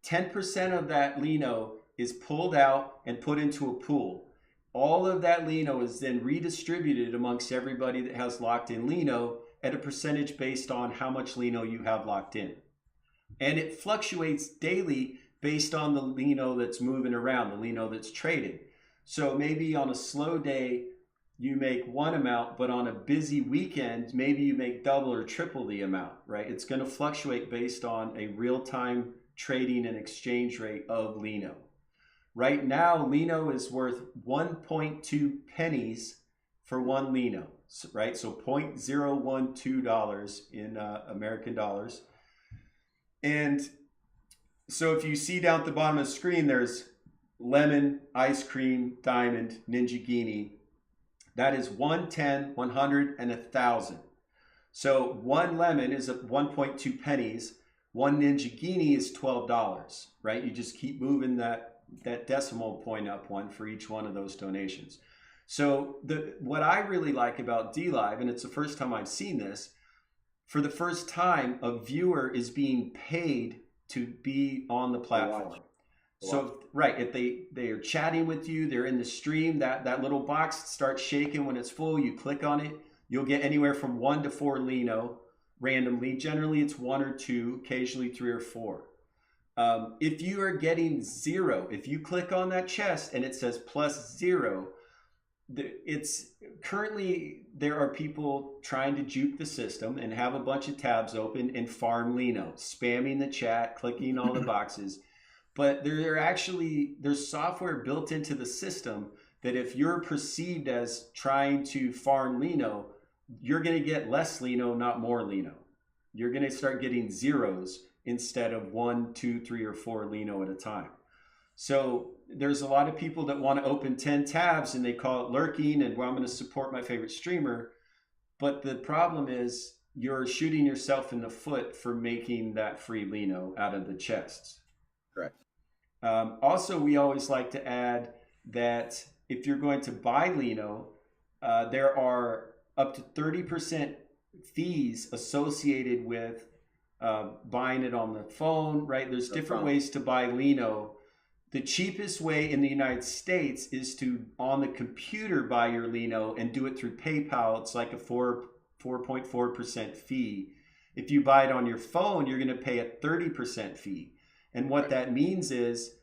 10% of that Lino is pulled out and put into a pool. All of that Lino is then redistributed amongst everybody that has locked in Lino at a percentage based on how much Lino you have locked in. And it fluctuates daily based on the Lino that's moving around, the Lino that's traded. So maybe on a slow day, you make one amount, but on a busy weekend, maybe you make double or triple the amount, right? It's going to fluctuate based on a real-time trading and exchange rate of Lino. Right now, Lino is worth 1.2 pennies for one Lino, right? So $0.012 in American dollars. And so if you see down at the bottom of the screen, there's lemon, ice cream, diamond, Ninjagini. That is 110, 100, and 1,000. So one lemon is 1.2 pennies. One Ninjagini is $12, right? You just keep moving that decimal point up one for each one of those donations. So what I really like about DLive, and it's the first time I've seen this, for the first time, a viewer is being paid to be on the platform. So, right, if they are chatting with you, they're in the stream, that little box starts shaking when it's full, you click on it, you'll get anywhere from 1 to 4 Lino randomly. Generally, it's 1 or 2, occasionally 3 or 4. If you are getting 0, if you click on that chest and it says +0, it's currently there are people trying to juke the system and have a bunch of tabs open and farm Lino, spamming the chat, clicking all the boxes. But there's software built into the system that if you're perceived as trying to farm Lino, you're going to get less Lino, not more Lino. You're going to start getting zeros instead of 1, 2, 3, or 4 Lino at a time. So there's a lot of people that want to open 10 tabs and they call it lurking and, well, I'm going to support my favorite streamer. But the problem is you're shooting yourself in the foot for making that free Lino out of the chests. Correct. Also, we always like to add that if you're going to buy Lino, there are up to 30% fees associated with buying it on the phone, right? There's different ways to buy Lino. The cheapest way in the United States is to, on the computer, buy your Lino and do it through PayPal. It's like a 4.4% fee. If you buy it on your phone, you're going to pay a 30% fee. And what that means is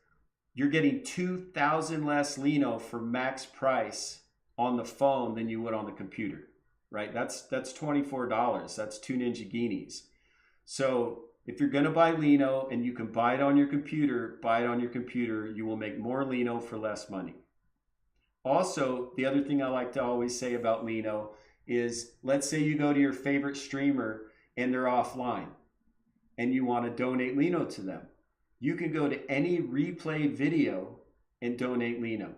you're getting 2,000 less Lino for max price on the phone than you would on the computer, right? That's $24. That's 2 Ninjaginis. So if you're going to buy Lino and you can buy it on your computer, buy it on your computer. You will make more Lino for less money. Also, the other thing I like to always say about Lino is, let's say you go to your favorite streamer and they're offline and you want to donate Lino to them. You can go to any replay video and donate Lino.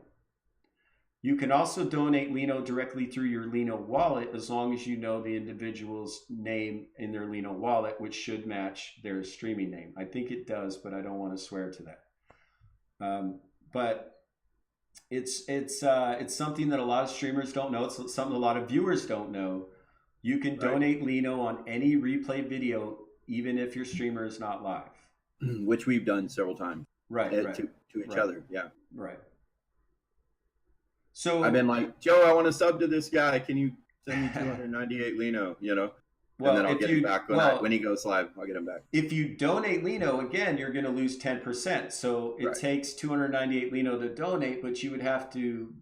You can also donate Lino directly through your Lino wallet as long as you know the individual's name in their Lino wallet, which should match their streaming name. I think it does, but I don't want to swear to that. But it's something that a lot of streamers don't know. It's something a lot of viewers don't know. You can donate Lino on any replay video, even if your streamer is not live. Which we've done several times. Right. To each other. Yeah. Right. So I've been like, Joe, I want to sub to this guy. Can you send me 298 Lino? Well, and then I'll get him back when he goes live. I'll get him back. If you donate Lino, again, you're going to lose 10%. So it takes 298 Lino to donate, but you would have to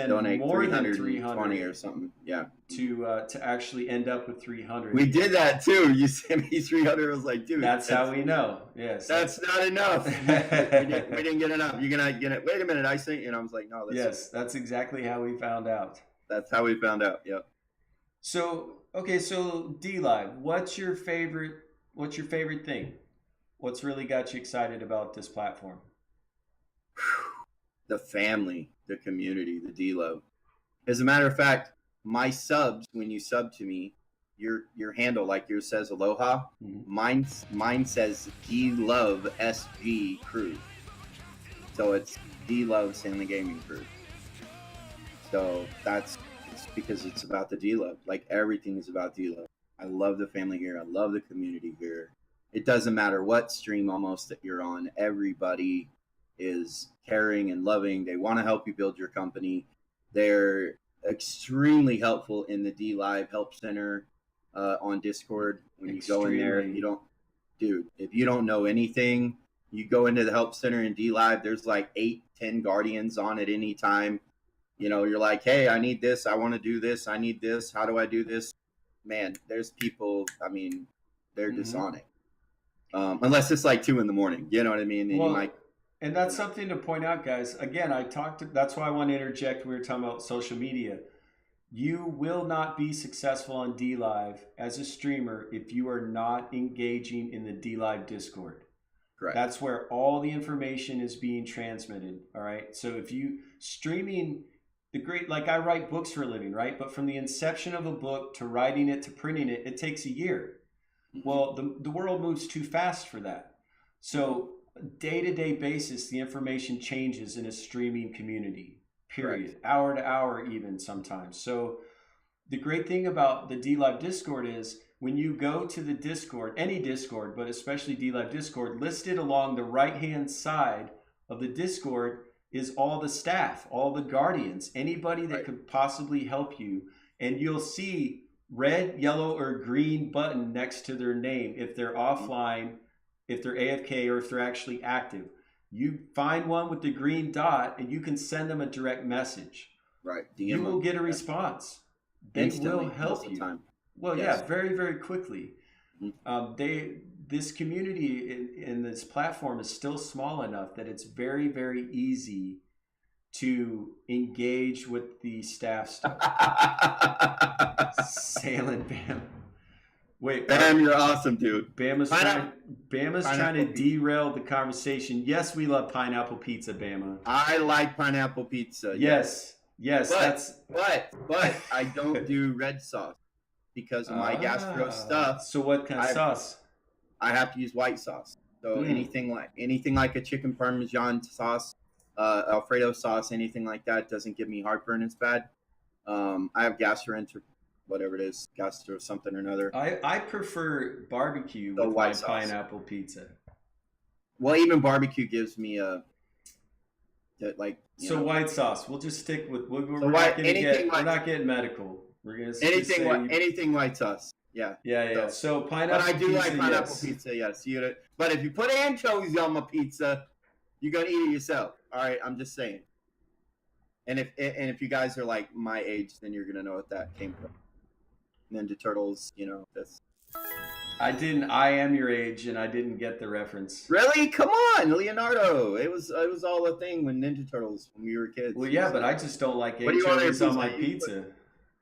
donate more than 320 or something. Yeah. To actually end up with 300. We did that too. You sent me 300. I was like, dude, that's how we know. Yes. That's not enough. we didn't get enough. You're going to get it. Wait a minute. I sent you. And I was like, no. That's exactly how we found out. That's how we found out. Yep. So, okay. So DLive, what's your favorite thing? What's really got you excited about this platform? The family, the community, the DLive. As a matter of fact, my subs, when you sub to me, your handle, like yours says aloha, mine says D Love SG Crew. So it's D Love Stanley Gaming Crew. So it's because it's about the D Love. Like everything is about D Love. I love the family here. I love the community here. It doesn't matter what stream almost that you're on. Everybody is caring and loving. They want to help you build your company. They're extremely helpful in the D Live Help Center on Discord. When you go in there, if you don't know anything, you go into the Help Center in D Live. There's like 8-10 guardians on at any time. You know, you're like, hey, I need this. I want to do this. I need this. How do I do this? Man, there's people. I mean, they're just on it. Unless it's like 2 a.m, you know what I mean? And and that's something to point out, guys. Again, that's why I want to interject. We were talking about social media. You will not be successful on D Live as a streamer if you are not engaging in the D Live Discord. Correct. That's where all the information is being transmitted. All right. So if you streaming like I write books for a living, right? But from the inception of a book to writing it to printing it, it takes a year. Well, the world moves too fast for that. So day-to-day basis, the information changes in a streaming community, period. Right. Hour to hour even sometimes. So the great thing about the D-Live Discord is when you go to the Discord, any Discord, but especially D-Live Discord, listed along the right-hand side of the Discord is all the staff, all the guardians, anybody that could possibly help you. And you'll see red, yellow, or green button next to their name if they're offline, if they're AFK, or if they're actually active. You find one with the green dot and you can send them a direct message. Right. You will get a response. They will help you. Well, yeah, very, very quickly. This community in this platform is still small enough that it's very, very easy to engage with the staff stuff. Sailing Bam. Wait, Bam, you're awesome, dude. Bama's trying to derail the conversation. Yes, we love pineapple pizza, Bama. I like pineapple pizza. Yes. But I don't do red sauce because of my gastro stuff. So what kind of sauce? I have to use white sauce. So anything like a chicken parmesan sauce, Alfredo sauce, anything like that doesn't give me heartburn. It's bad. I have whatever it is, gastro something or another. I prefer barbecue with my pineapple pizza. Well, even barbecue gives me white sauce. We'll just stick with. We're not getting medical. We're gonna anything white sauce. Yeah. So pineapple. But I do like pineapple pizza. Yes, but if you put anchovies on my pizza, you're gonna eat it yourself. All right, I'm just saying. And if you guys are like my age, then you're gonna know what that came from. Ninja Turtles, that's. I am your age, and I didn't get the reference. Really? Come on, Leonardo. It was all a thing when Ninja Turtles when we were kids. Well, yeah, but I just don't like anchovies on my pizza.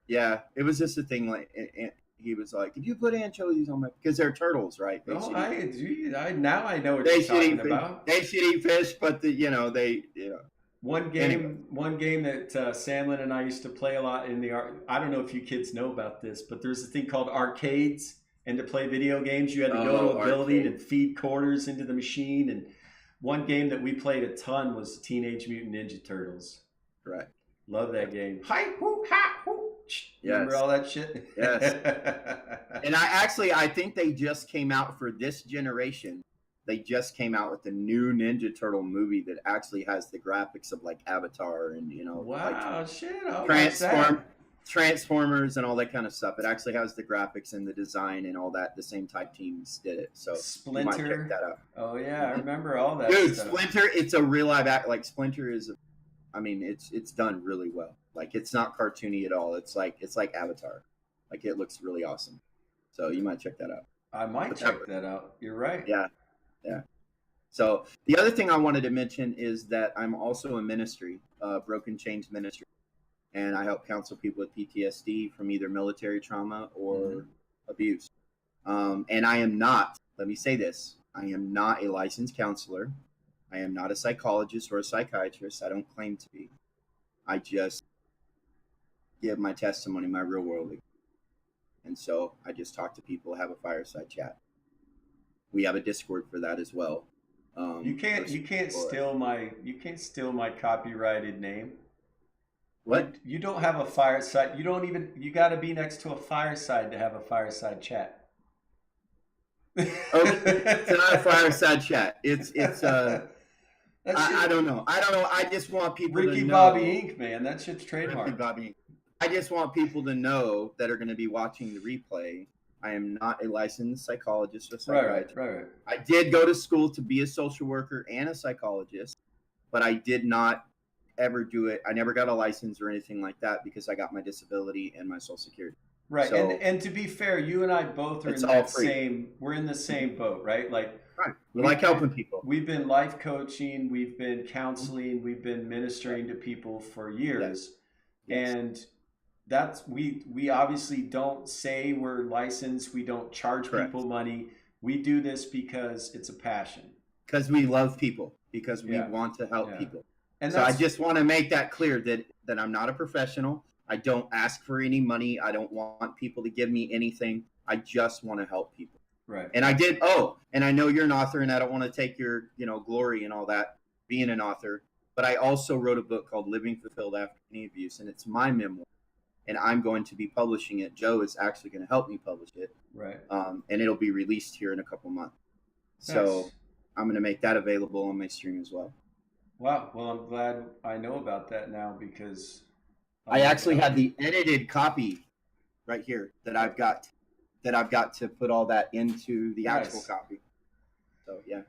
Yeah, it was just a thing. Like, and he was like, "If you put anchovies on my," because they're turtles, right? Now I know what you're talking about. They should eat fish, but One game that Samlin and I used to play a lot in I don't know if you kids know about this, but there's a thing called arcades, and to play video games, you had to go to a building and feed quarters into the machine. And one game that we played a ton was Teenage Mutant Ninja Turtles. Correct. Love that game. Hi, hoo, ha, hoo. Remember all that shit? Yes. And I think they just came out for this generation. They just came out with a new Ninja Turtle movie that actually has the graphics of like Avatar and Transformers and all that kind of stuff. It actually has the graphics and the design and all that. The same type teams did it. So Splinter. You might check that out. Oh yeah, I remember all that. Dude, stuff. Splinter, it's a real live act. Like Splinter is, it's done really well. Like it's not cartoony at all. It's like Avatar. Like it looks really awesome. So you might check that out. I might check that out. You're right. Yeah. So the other thing I wanted to mention is that I'm also a ministry, Broken Chains Ministry, and I help counsel people with PTSD from either military trauma or abuse. And I am not, let me say this, I am not a licensed counselor. I am not a psychologist or a psychiatrist. I don't claim to be. I just give my testimony, my real world. And so I just talk to people, have a fireside chat. We have a Discord for that as well. You can't steal my copyrighted name. What? You don't have a fireside. You got to be next to a fireside to have a fireside chat. Okay, it's not a fireside chat. It's I don't know. I just want people Ricky to know. Bobby Inc., man. That shit's trademark. Ricky Bobby Inc. I just want people to know that are going to be watching the replay. I am not a licensed psychologist or psychiatrist. Right. I did go to school to be a social worker and a psychologist, but I did not ever do it. I never got a license or anything like that because I got my disability and my Social Security. Right. So, and to be fair, you and I both are in that we're in the same boat, right? Like, right. We like helping people. We've been life coaching, we've been counseling, we've been ministering to people for years. Yes. And that's we obviously don't say we're licensed, we don't charge people money. We do this because it's a passion. Because we love people, because we want to help people. And so I just want to make that clear that I'm not a professional. I don't ask for any money. I don't want people to give me anything. I just want to help people. Right. And I did. Oh, and I know you're an author, and I don't want to take your glory and all that being an author. But I also wrote a book called Living Fulfilled After Any Abuse, and it's my memoir. And I'm going to be publishing it. Joe is actually going to help me publish it. Right. And it'll be released here in a couple months. Nice. So I'm going to make that available on my stream as well. Wow. Well, I'm glad I know about that now because I actually have the edited copy right here that I've got to put all that into the actual copy. So yeah.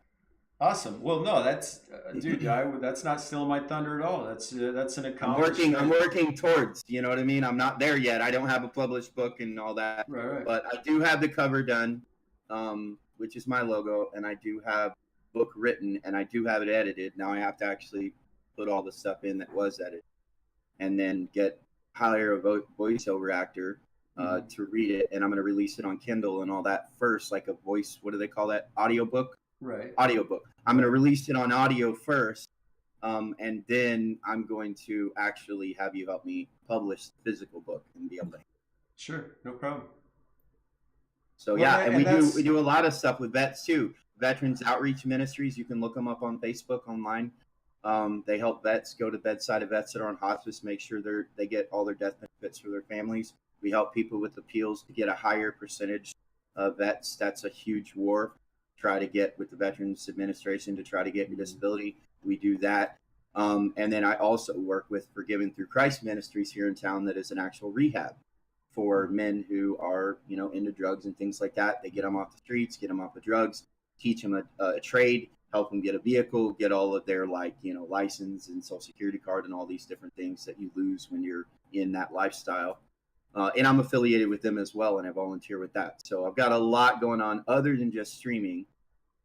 Awesome. Well, no, that's dude. That's not stealing my thunder at all. That's an accomplishment. I'm working towards. You know what I mean? I'm not there yet. I don't have a published book and all that. Right. But I do have the cover done, which is my logo, and I do have the book written, and I do have it edited. Now I have to actually put all the stuff in that was edited, and then hire a voiceover actor to read it, and I'm going to release it on Kindle and all that first, like a voice. What do they call that? Audiobook. Right. Audiobook. I'm going to release it on audio first, and then I'm going to actually have you help me publish the physical book and be able to. Sure, no problem. So and we do a lot of stuff with vets too. Veterans Outreach Ministries. You can look them up on Facebook online. They help vets go to bedside of vets that are on hospice, make sure they get all their death benefits for their families. We help people with appeals to get a higher percentage of vets. That's a huge war. Try to get with the Veterans Administration to try to get your disability. We do that. And then I also work with Forgiven Through Christ Ministries here in town that is an actual rehab for men who are, into drugs and things like that. They get them off the streets, get them off of drugs, teach them a trade, help them get a vehicle, get all of their license and Social Security card and all these different things that you lose when you're in that lifestyle. And I'm affiliated with them as well, and I volunteer with that. So I've got a lot going on other than just streaming.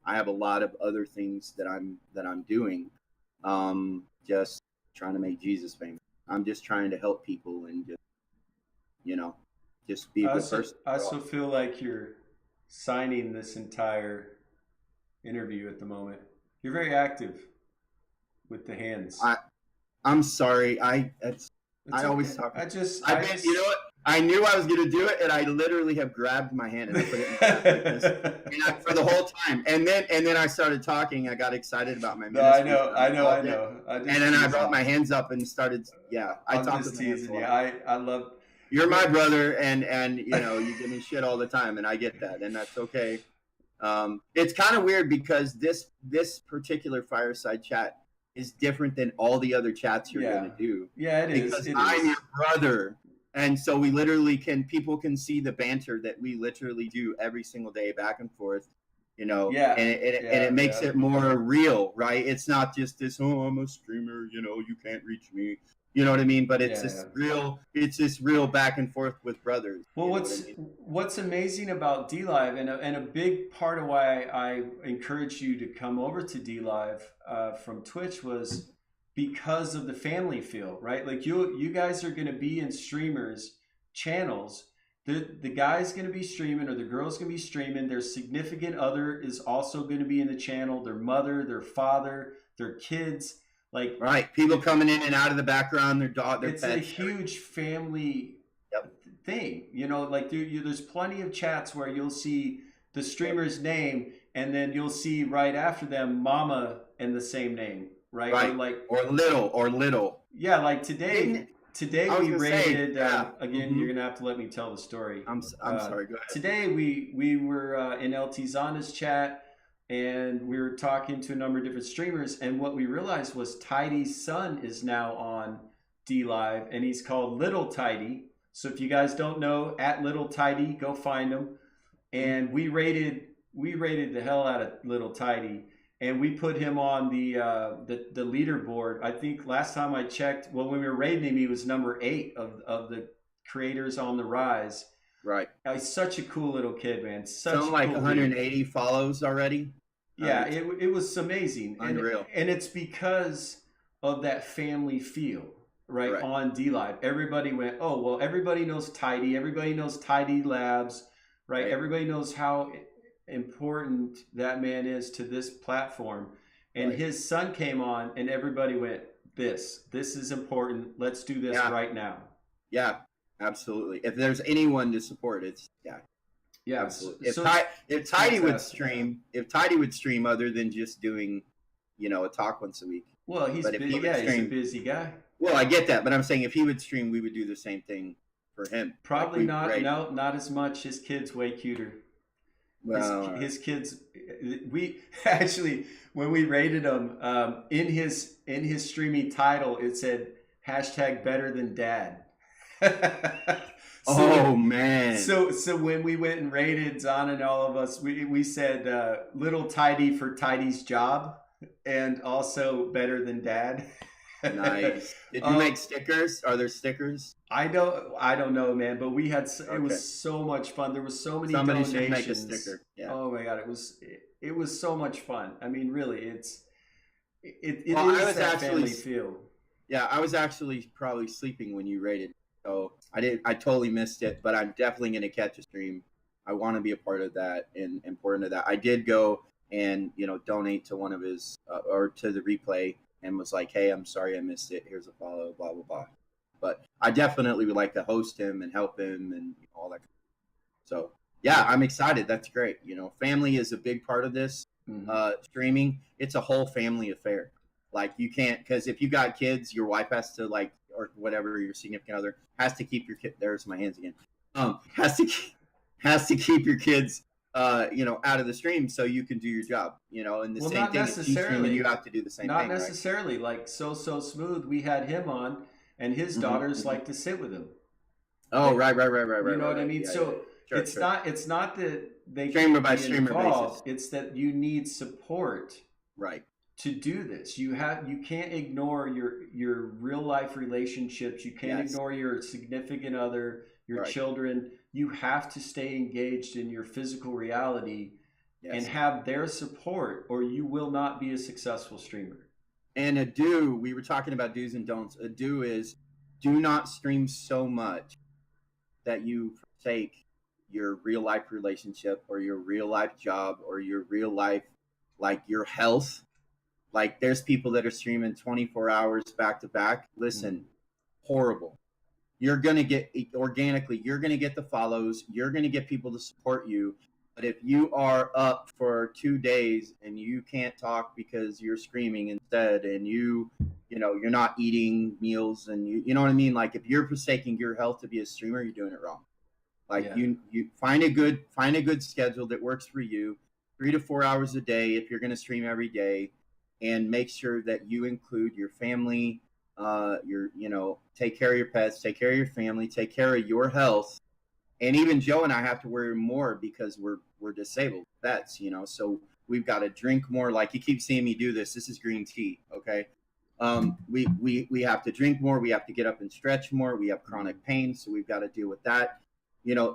I have a lot of other things that I'm doing. Just trying to make Jesus famous. I'm just trying to help people and just be a good person. I also feel like you're signing this entire interview at the moment. You're very active with the hands. I'm sorry. I always talk. You know what? I knew I was going to do it, and I literally have grabbed my hand and I put it in like this, for the whole time. And then I started talking. I got excited about my ministry. No, I know. And then I brought my hands up and started. Yeah, I'm just teasing you. I love. You're my brother, and you give me shit all the time, and I get that, and that's okay. It's kind of weird because this particular fireside chat is different than all the other chats you're going to do. Yeah, it is. Because I'm your brother. And so we literally people can see the banter that we literally do every single day back and forth, and it makes it more real, right? It's not just this, I'm a streamer, you can't reach me. You know what I mean? But it's this real back and forth with brothers. Well, what's amazing about DLive and a big part of why I encouraged you to come over to DLive from Twitch was because of the family feel, right? Like you guys are going to be in streamers' channels. The guy's going to be streaming or the girl's going to be streaming. Their significant other is also going to be in the channel. Their mother, their father, their kids. Like, right, people coming in and out of the background, their dog, their it's pets. a huge family Yep. thing. Like there's plenty of chats where you'll see the streamer's name, and then you'll see right after them mama and the same name, right? Right. Or little. Yeah, like today I was we gonna say, rated. yeah. Again, you're gonna have to let me tell the story. I'm sorry. Go ahead. Today we were in LT Zana's chat, and we were talking to a number of different streamers, and what we realized was Tidy's son is now on D Live, and he's called Little Tidy. So if you guys don't know, at Little Tidy, go find him. And we rated the hell out of Little Tidy, and we put him on the leaderboard. I think last time I checked, when we were rating him, he was number 8 of the creators on the rise. Right. He's such a cool little kid, man. Something like 180 follows already. Yeah, it was amazing. Unreal. And it's because of that family feel, right? On D Live. Everybody went, oh, well, everybody knows Tidy. Everybody knows Tidy Labs, right? Everybody knows how important that man is to this platform. And his son came on, and everybody went, this is important. Let's do this right now. Yeah, absolutely. If there's anyone to support, it's absolutely. If Tidy would stream other than just doing, a talk once a week. Well, he's busy. He's a busy guy. Well, I get that, but I'm saying if he would stream, we would do the same thing for him. Probably not. No, not as much. His kid's way cuter. Well, his kids. We actually, when we rated him, in his streaming title, it said #BetterThanDad. Man! So when we went and rated Zana and all of us, we said Little Tidy for Tidy's job, and also Better Than Dad. Nice. Did you make stickers? Are there stickers? I don't know, man. But we had it was so much fun. There was so many donations. Should make a sticker. Yeah. Oh my god, it was so much fun. I mean, really, it is that family feel. Yeah, I was actually probably sleeping when you rated, so I totally missed it. But I'm definitely going to catch a stream. I want to be a part of that and important to that. I did go and donate to one of his or to the replay. And was like, hey, I'm sorry I missed it. Here's a follow, blah, blah, blah. But I definitely would like to host him and help him and all that. So, yeah, I'm excited. That's great. Family is a big part of this. Streaming. It's a whole family affair. Like, you can't, because if you got kids, your wife has to, or whatever, your significant other, has to keep your kid. There's my hands again. Has to keep your kids out of the stream so you can do your job, and the same thing necessarily. You have to do the same thing. Not necessarily. Right? Like So Smooth, we had him on, and his daughters like to sit with him. Oh, right. You know what I mean? Yeah, so yeah. It's not that they streamer by streamer basis. It's that you need support, right, to do this. You can't ignore your real life relationships. You can't ignore your significant other, your children. You have to stay engaged in your physical reality and have their support, or you will not be a successful streamer. And a do, we were talking about do's and don'ts. A do is do not stream so much that you forsake your real life relationship or your real life job or your real life, like your health. Like there's people that are streaming 24 hours back to back. Listen, horrible. You're going to get organically, you're going to get the follows, you're going to get people to support you. But if you are up for 2 days and you can't talk because you're screaming instead, and you're not eating meals, and you know what I mean? Like if you're forsaking your health to be a streamer, you're doing it wrong. Like you find a good schedule that works for you, 3 to 4 hours a day if you're going to stream every day, and make sure that you include your family, take care of your pets, take care of your family, take care of your health. And even Joe and I have to worry more because we're disabled vets, so we've got to drink more. Like you keep seeing me do this. This is green tea. Okay. We have to drink more. We have to get up and stretch more. We have chronic pain. So we've got to deal with that,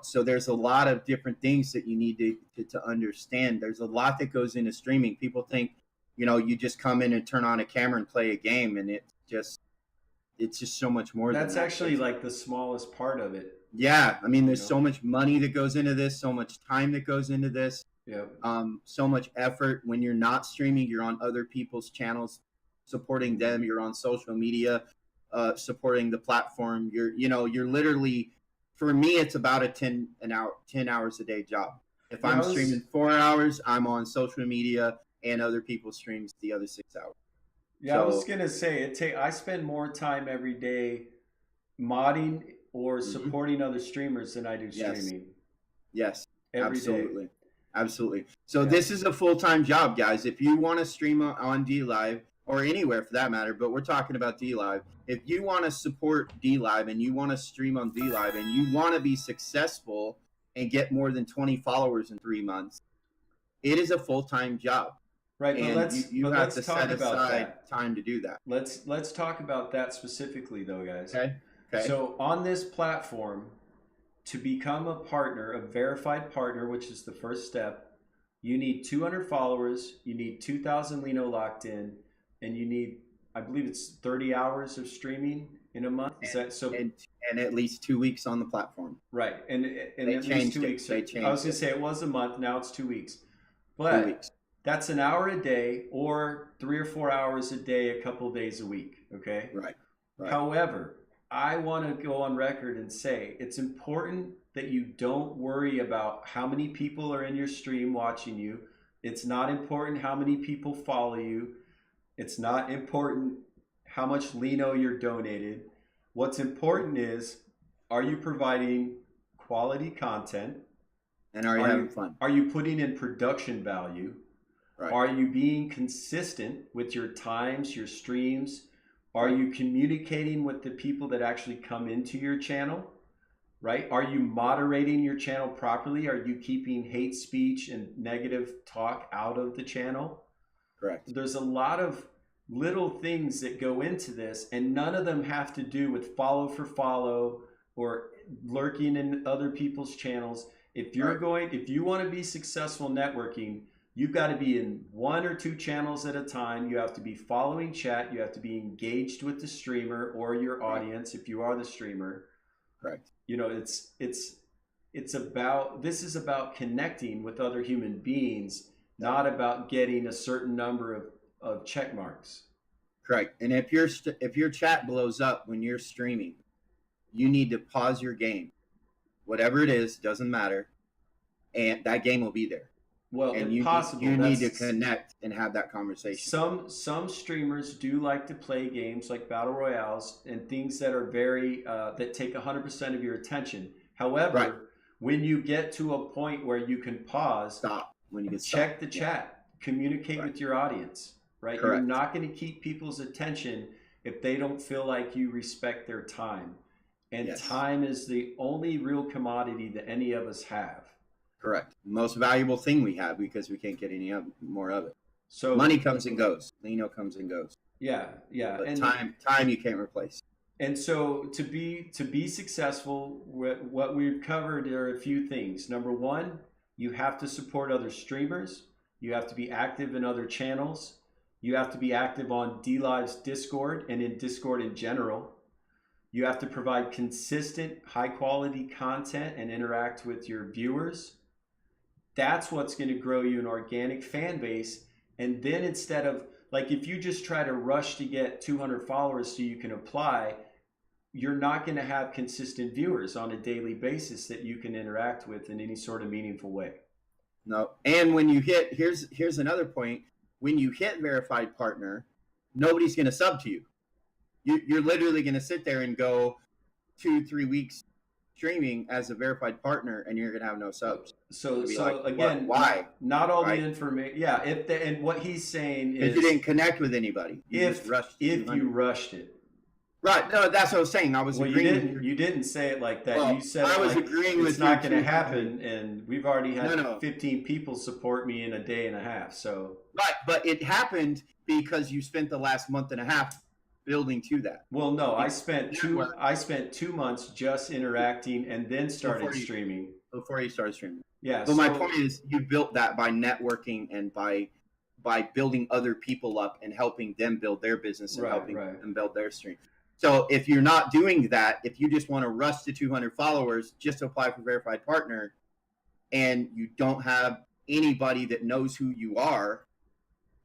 so there's a lot of different things that you need to understand. There's a lot that goes into streaming. People think, you just come in and turn on a camera and play a game, and it's just so much more. That's actually like the smallest part of it. Yeah, I mean, there's so much money that goes into this, so much time that goes into this. Yeah. So much effort. When you're not streaming, you're on other people's channels. supporting them. You're on social media, supporting the platform. You're literally, for me, it's about a 10 hours a day job. If Yeah, I'm streaming 4 hours, I'm on social media and other people's streams the other 6 hours. yeah, I was So, gonna say I spend more time every day modding or mhm, supporting other streamers than I do yes, streaming yes, every day. absolutely, absolutely. So Yeah. this is a full-time job, guys. If you want to stream on D Live or anywhere for that matter, but we're talking about D Live. If you want to support D Live and you want to stream on D Live and you want to be successful and get more than 20 followers in 3 months, it is a full-time job, Right, but and you have let's to talk set about aside that. time to do that. Let's talk about that specifically though, guys. Okay. Okay. So on this platform, to become a partner, a verified partner, which is the first step, you need 200 followers, you need 2,000 Lino locked in, and you need, I believe it's 30 hours of streaming in a month. Is that so? And at least 2 weeks on the platform. Right, and They at least changed 2 weeks. it. They I was changed going to it. say it was a month. Now it's 2 weeks, 2 weeks. but that's an hour a day or 3 or 4 hours a day, a couple of days a week. Okay. Right. Right. However, I want to go on record and say it's important that you don't worry about how many people are in your stream watching you. It's not important how many people follow you. It's not important how much Lino you're donated. What's important is, are you providing quality content? And are you having fun? Are you putting in production value? Right. Are you being consistent with your times, your streams? Are you communicating with the people that actually come into your channel? Right? Are you moderating your channel properly? Are you keeping hate speech and negative talk out of the channel? Correct. There's a lot of little things that go into this, and none of them have to do with follow for follow or lurking in other people's channels. If you want to be successful networking, you've got to be in one or two channels at a time. You have to be following chat. You have to be engaged with the streamer or your audience if you are the streamer. Correct. This is about connecting with other human beings, not about getting a certain number of check marks. Correct. And if your chat blows up when you're streaming, you need to pause your game. Whatever it is, doesn't matter. And that game will be there. Well, and if possible, you need to connect and have that conversation. Some streamers do like to play games like battle royales and things that are very that take 100% of your attention. However, when you get to a point where you can pause, stop. When you get check the chat, communicate with your audience. Right, correct. You're not going to keep people's attention if they don't feel like you respect their time. And time is the only real commodity that any of us have. Correct. Most valuable thing we have, because we can't get any more of it. So money comes and goes. Lino comes and goes. Yeah. But and time you can't replace. And so to be successful, what we've covered are a few things. Number one, you have to support other streamers. You have to be active in other channels. You have to be active on DLive's Discord and in Discord in general. You have to provide consistent, high quality content and interact with your viewers. That's what's going to grow you an organic fan base. And then instead of, like, if you just try to rush to get 200 followers so you can apply, you're not going to have consistent viewers on a daily basis that you can interact with in any sort of meaningful way. No. And when you hit, here's another point. When you hit verified partner, nobody's going to sub to you. You're literally going to sit there and go 2-3 weeks streaming as a verified partner, and you're going to have no subs. So again, why? Not all the information. Yeah, and what he's saying is, if you didn't connect with anybody, if you rushed it. Right. No, that's what I was saying. I was agreeing. You didn't say it like that. Well, you said I was agreeing with it's not going to happen, and we've already had 15 people support me in a day and a half. So right, but it happened because you spent the last month and a half building to that. Well, no, I spent 2 months just interacting and then started streaming. Before you started streaming. Yeah. But my point is, you built that by networking and by building other people up and helping them build their business and helping them build their stream. So if you're not doing that, if you just want to rush to 200 followers just to apply for verified partner, and you don't have anybody that knows who you are,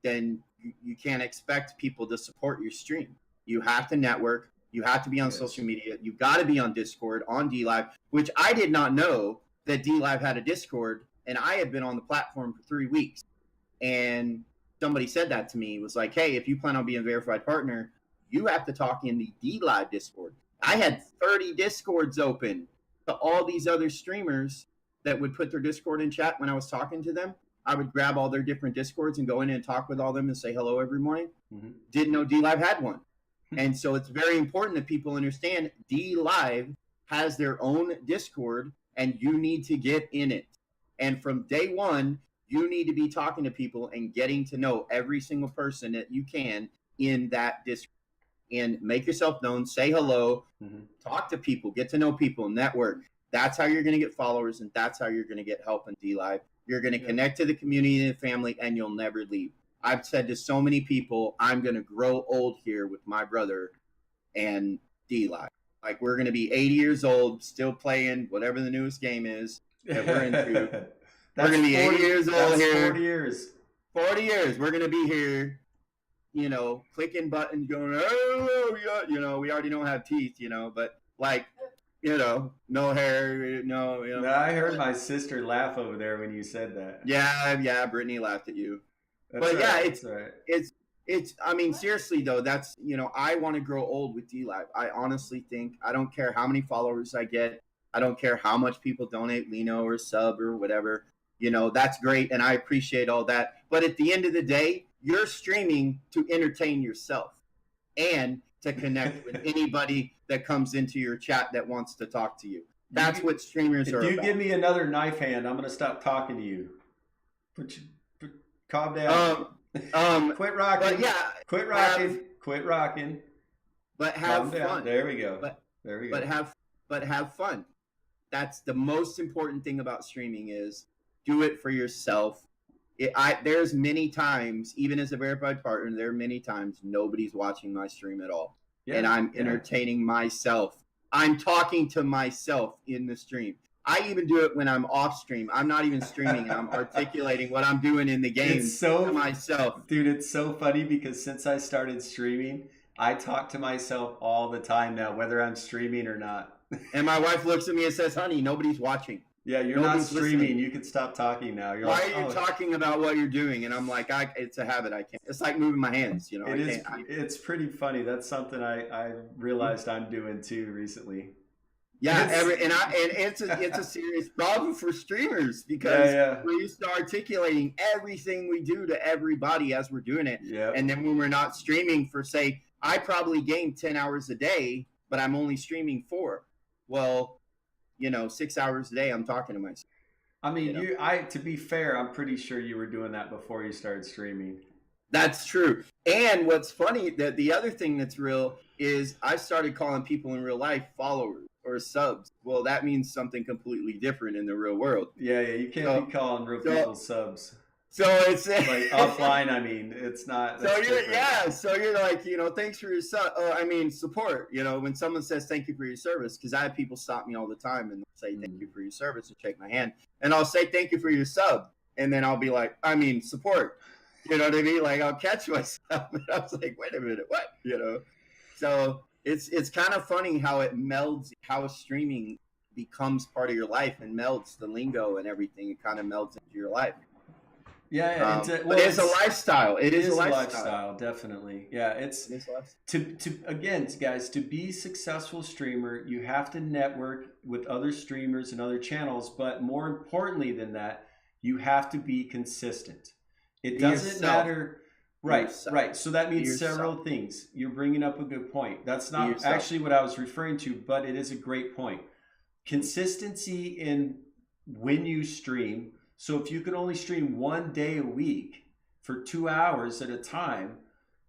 then you can't expect people to support your stream. You have to network. You have to be on social media. You've got to be on Discord, on DLive, which I did not know that DLive had a Discord, and I had been on the platform for 3 weeks. And somebody said that to me. It was like, hey, if you plan on being a verified partner, you have to talk in the DLive Discord. I had 30 Discords open to all these other streamers that would put their Discord in chat when I was talking to them. I would grab all their different Discords and go in and talk with all them and say hello every morning. Didn't know DLive had one. And so it's very important that people understand DLive has their own Discord, and you need to get in it. And from day one, you need to be talking to people and getting to know every single person that you can in that Discord. And make yourself known, say hello, talk to people, get to know people, network. That's how you're going to get followers, and that's how you're going to get help in DLive. You're going to connect to the community and family, and you'll never leave. I've said to so many people, I'm going to grow old here with my brother and DLive. Like, we're going to be 80 years old, still playing whatever the newest game is that we're into. We're going to be 80 years old here. 40 years. 40 years. We're going to be here, you know, clicking buttons, going, oh, you know, we already don't have teeth, you know, but like, you know, no hair, no, you know. I heard my sister laugh over there when you said that. Yeah, Brittany laughed at you. That's but right, yeah, it's, I mean, seriously though, that's, you know, I want to grow old with DLive. I honestly think, I don't care how many followers I get. I don't care how much people donate, Lino or sub or whatever, you know, that's great. And I appreciate all that. But at the end of the day, you're streaming to entertain yourself and to connect with anybody that comes into your chat that wants to talk to you. That's what streamers are about. If you give me another knife hand, I'm going to stop talking to you. Calm down. Quit rocking. Yeah, quit rocking. Quit rocking. But have fun. There we go. There we go. But have fun. That's the most important thing about streaming is do it for yourself. There's many times, even as a verified partner, there are many times nobody's watching my stream at all. Yeah, and I'm entertaining myself. I'm talking to myself in the stream. I even do it when I'm off stream. I'm not even streaming. I'm articulating what I'm doing in the game to myself. Dude, it's so funny because since I started streaming, I talk to myself all the time now, whether I'm streaming or not. And my wife looks at me and says, honey, nobody's watching. Yeah, you're not streaming. Listening. You can stop talking now. Why are you talking about what you're doing? And I'm like, it's a habit. I can't. It's like moving my hands. You know, it's pretty funny. That's something I realized I'm doing too recently. Yeah, it's a serious problem for streamers because we're used to articulating everything we do to everybody as we're doing it. Yeah. And then when we're not streaming for, say, I probably game 10 hours a day, but I'm only streaming 4. Well, you know, 6 hours a day, I'm talking to myself. I mean, to be fair, I'm pretty sure you were doing that before you started streaming. That's true. And what's funny, that the other thing that's real is I started calling people in real life followers or subs. Well, that means something completely different in the real world. Yeah, you can't be calling real people subs. So it's like offline. I mean, it's not. So you're like, you know, thanks for your support. You know, when someone says thank you for your service, because I have people stop me all the time and say thank you for your service and shake my hand, and I'll say thank you for your sub, and then I'll be like, support. You know what I mean? Like I'll catch myself, and I was like, wait a minute, what? You know? So it's kind of funny how it melds, how streaming becomes part of your life and melds the lingo and everything. It kind of melds into your life. Yeah, but it's a lifestyle. It is a lifestyle, definitely. Yeah, it's again, guys, to be a successful streamer, you have to network with other streamers and other channels. But more importantly than that, you have to be consistent. It doesn't matter. Right. So that means several things. You're bringing up a good point. That's not actually what I was referring to, but it is a great point. Consistency in when you stream. So if you can only stream 1 day a week for 2 hours at a time,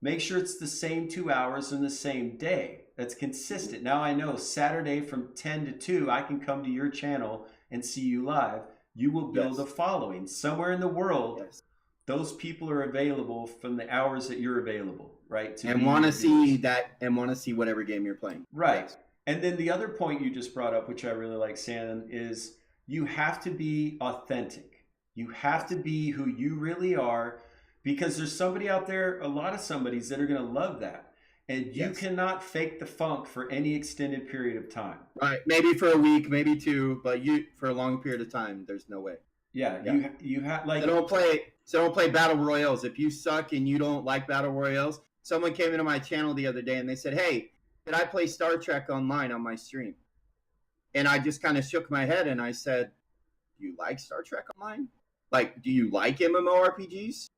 make sure it's the same 2 hours in the same day. That's consistent. Now I know Saturday from 10 to 2, I can come to your channel and see you live. You will build a following. Somewhere in the world, those people are available from the hours that you're available, right? And want to see whatever game you're playing. Right. Yes. And then the other point you just brought up, which I really like, Shannon, is you have to be authentic. You have to be who you really are, because there's somebody out there, a lot of somebodies that are going to love that. And you cannot fake the funk for any extended period of time. Right. Maybe for a week, maybe two, but for a long period of time, there's no way. Yeah. You have like. So don't play battle royales. If you suck and you don't like battle royales, someone came into my channel the other day and they said, "Hey, did I play Star Trek Online on my stream?" And I just kind of shook my head and I said, "Do you like Star Trek Online? Like, do you like MMORPGs?"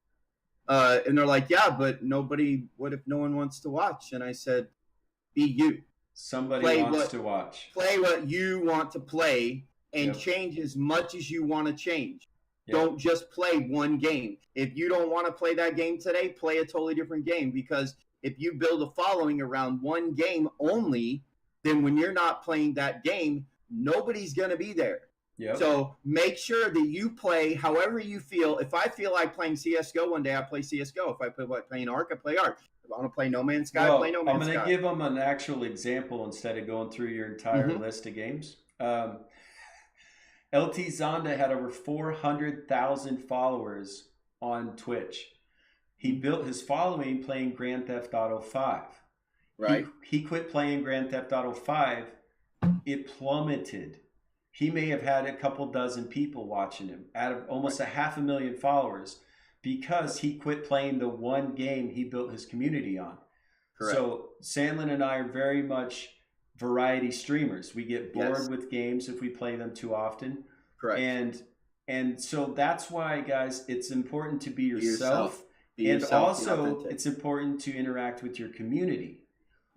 And they're like, "Yeah, but what if no one wants to watch?" And I said, "Be you. Somebody wants to watch. Play what you want to play and change as much as you want to change. Don't just play one game. If you don't want to play that game today, play a totally different game, because if you build a following around one game only, then when you're not playing that game, nobody's going to be there." Yep. So make sure that you play however you feel. If I feel like playing CSGO one day, I play CSGO. If I feel like playing ARK, I play ARK. If I want to play No Man's Sky, I play No Man's Sky. I'm going to give them an actual example instead of going through your entire list of games. LT Zonda had over 400,000 followers on Twitch. He built his following playing Grand Theft Auto 5. Right. He quit playing Grand Theft Auto 5. It plummeted. He may have had a couple dozen people watching him out of almost 500,000 followers because he quit playing the one game he built his community on. Correct. So Sandlin and I are very much variety streamers. We get bored with games if we play them too often. Correct. And so that's why, guys, it's important to be yourself. And also it's important to interact with your community,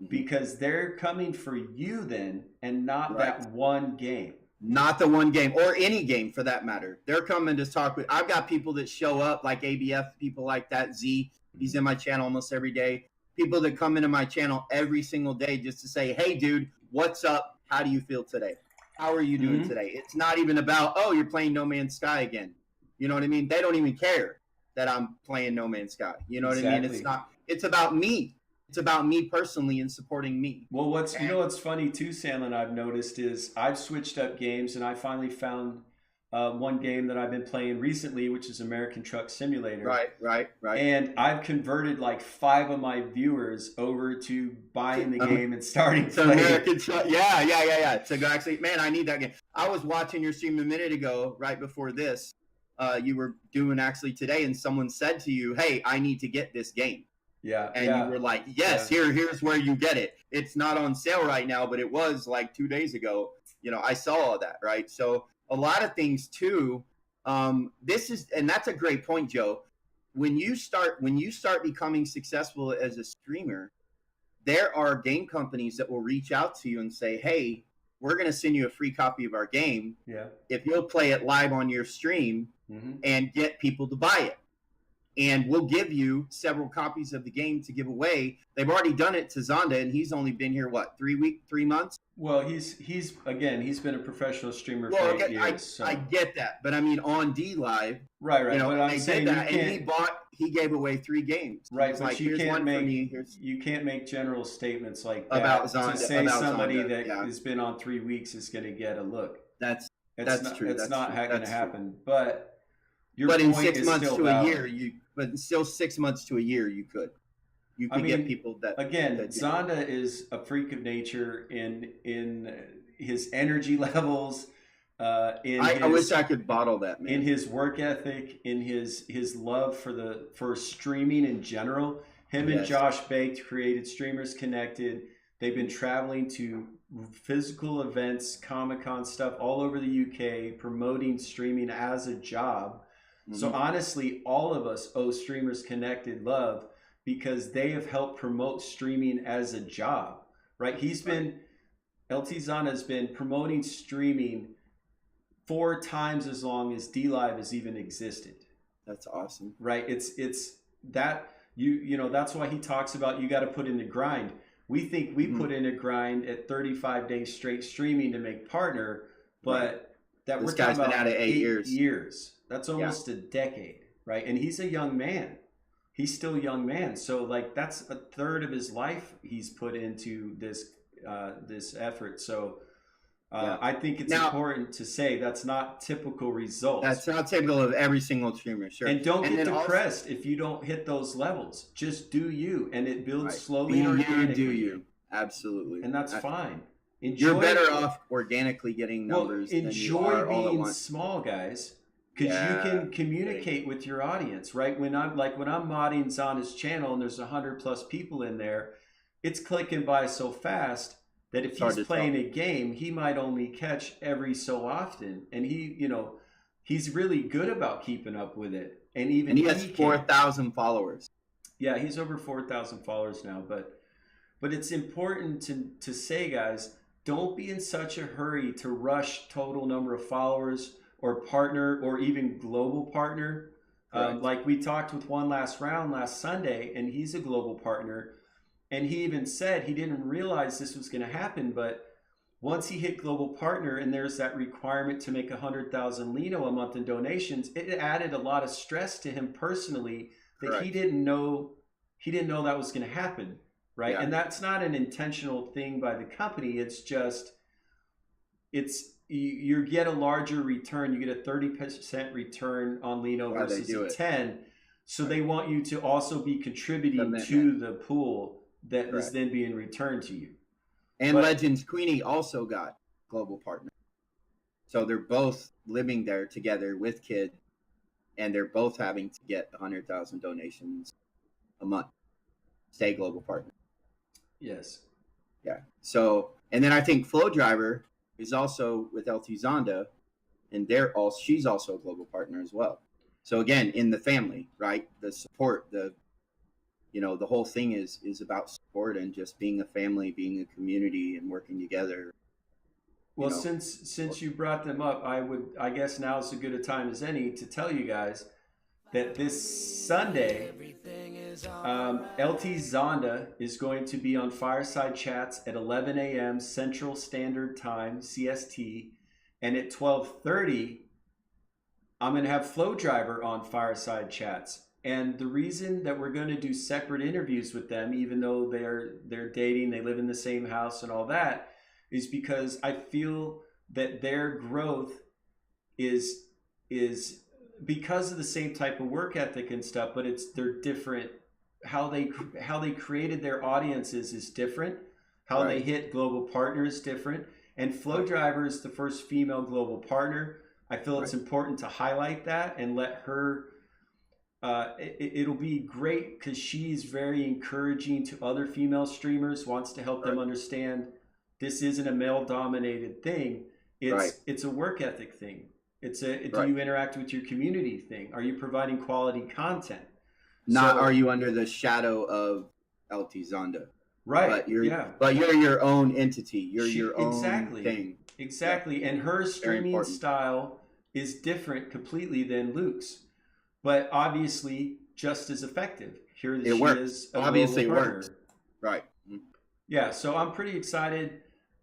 because they're coming for you then, and not that one game. Not the one game, or any game for that matter. They're coming to talk with. I've got people that show up, like ABF, people like that. Z, he's in my channel almost every day. People that come into my channel every single day just to say, "Hey, dude, what's up? How do you feel today? How are you doing today?" It's not even about, "Oh, you're playing No Man's Sky again." You know what I mean? They don't even care that I'm playing No Man's Sky. You know what I mean? It's not. It's about me. It's about me personally and supporting me. Well, what's funny too, Sandlin, I've noticed is I've switched up games, and I finally found one game that I've been playing recently, which is American Truck Simulator. Right. And I've converted like 5 of my viewers over to buying the game and starting playing. American Truck, yeah. To go actually, man, I need that game. I was watching your stream a minute ago, right before this. You were doing actually today, and someone said to you, "Hey, I need to get this game." Yeah. And you were like, "Yes, here's where you get it. It's not on sale right now, but it was like 2 days ago." You know, I saw all that, right? So a lot of things too. And that's a great point, Joe. When you start becoming successful as a streamer, there are game companies that will reach out to you and say, "Hey, we're going to send you a free copy of our game if you'll play it live on your stream and get people to buy it. And we'll give you several copies of the game to give away." They've already done it to Zonda, and he's only been here, 3 months? Well, he's been a professional streamer for 8 years. So. I get that, but I mean on D Live, right. You know, but I'm saying that, and he gave away 3 games. Right, but you can't make general statements like that about Zonda, to say somebody that has been on 3 weeks is going to get a look. That's true. It's not going to happen. But in 6 months to a year, still 6 months to a year, you could get people that. Again, Zonda is a freak of nature in his energy levels. I wish I could bottle that, man. In his work ethic, in his love for streaming in general. Him and Josh Baked created Streamers Connected. They've been traveling to physical events, Comic-Con stuff all over the UK, promoting streaming as a job. So honestly, all of us owe Streamers Connected love, because they have helped promote streaming as a job, right? LT Zonda has been promoting streaming 4 times as long as D Live has even existed. That's awesome. Right? It's that you know, that's why he talks about you got to put in the grind. We think we put in a grind at 35 days straight streaming to make partner, but this guy's been at it 8 years. That's almost a decade, right? And he's a young man. He's still a young man. So like that's a third of his life he's put into this effort. So Yeah. I think it's Now, important to say that's not typical results. That's not typical of every single streamer, sure. And don't get then depressed if you don't hit those levels. Just do you, and it builds slowly Be and organically. you, do you. Absolutely. And that's fine. You're better off organically getting numbers than you are all at being once. small, guys, because you can communicate with your audience, right? When I'm modding Zonda's channel and there's 100+ people in there, it's clicking by so fast that if he's playing a game, he might only catch every so often, and he's really good about keeping up with it. And he has 4,000 followers. Yeah, he's over 4,000 followers now, but it's important to say, guys, don't be in such a hurry to rush total number of followers or partner or even global partner. Like we talked with One Last Round last Sunday, and he's a global partner. And he even said he didn't realize this was going to happen, but once he hit global partner and there's that requirement to make 100,000 Lino a month in donations, it added a lot of stress to him personally that he didn't know that was going to happen. Right. Yeah. And that's not an intentional thing by the company. It's just, you get a larger return. You get a 30% return on Lino versus a 10. So they want you to also be contributing to the pool that is then being returned to you. And Legends Queenie also got global partner. So they're both living there together with Kid, and they're both having to get 100,000 donations a month. Stay global partner. Yes. Yeah. So, and then I think Flow Driver is also with LT Zonda, and she's also a global partner as well. So again, in the family, right? The support, the whole thing is about support and just being a family, being a community, and working together. Well, since you brought them up, I guess now is as good a time as any to tell you guys that this Sunday, LT Zonda is going to be on Fireside Chats at 11 a.m. Central Standard Time, CST, and at 12:30, I'm going to have Flow Driver on Fireside Chats. And the reason that we're going to do separate interviews with them, even though they're dating, they live in the same house and all that, is because I feel that their growth is because of the same type of work ethic and stuff, but they're different. How they created their audiences is different. How they hit global partners is different. And Flow Driver is the first female global partner. I feel it's important to highlight that and let her. It'll be great because she's very encouraging to other female streamers. Wants to help them understand this isn't a male-dominated thing. It's a work ethic thing. It's do you interact with your community thing? Are you providing quality content? Are you under the shadow of LT Zonda? Right. But you're your own entity. You're your own thing. Exactly. And her streaming style is different completely than Luke's, but obviously just as effective. It works. Obviously it works. Right. Yeah. So I'm pretty excited.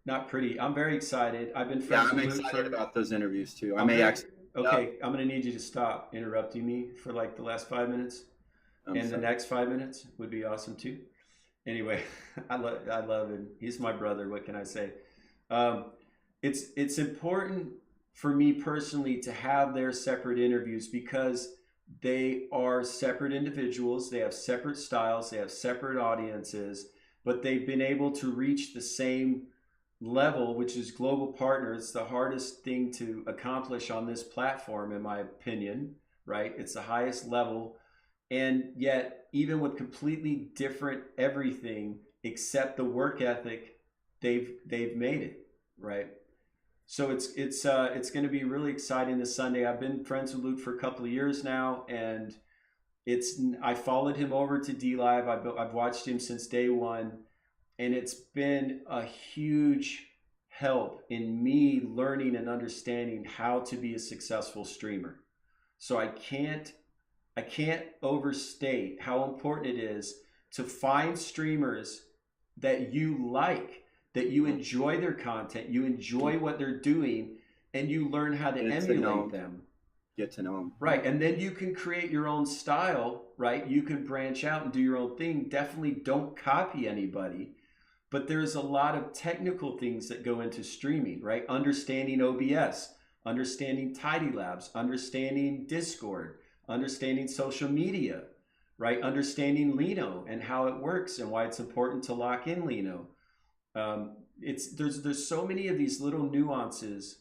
I'm very excited. I've been friends with Luke. I'm excited about those interviews too. I'm going to need you to stop interrupting me for like the last 5 minutes. The next 5 minutes would be awesome too. Anyway, I love him. He's my brother. What can I say? It's important for me personally to have their separate interviews because they are separate individuals. They have separate styles. They have separate audiences, but they've been able to reach the same level, which is global partner. It's the hardest thing to accomplish on this platform, in my opinion, right? It's the highest level. And yet, even with completely different everything except the work ethic, they've made it, right? So it's going to be really exciting this Sunday. I've been friends with Luke for a couple of years now, and I followed him over to DLive. I've watched him since day one, and it's been a huge help in me learning and understanding how to be a successful streamer. So I can't overstate how important it is to find streamers that you like, that you enjoy their content, you enjoy what they're doing, and you learn how to emulate them. Get to know them. Right. And then you can create your own style, right? You can branch out and do your own thing. Definitely don't copy anybody, but there's a lot of technical things that go into streaming, right? Understanding OBS, understanding Tidy Labs, understanding Discord, understanding social media, right? Understanding Lino and how it works and why it's important to lock in Lino. There's so many of these little nuances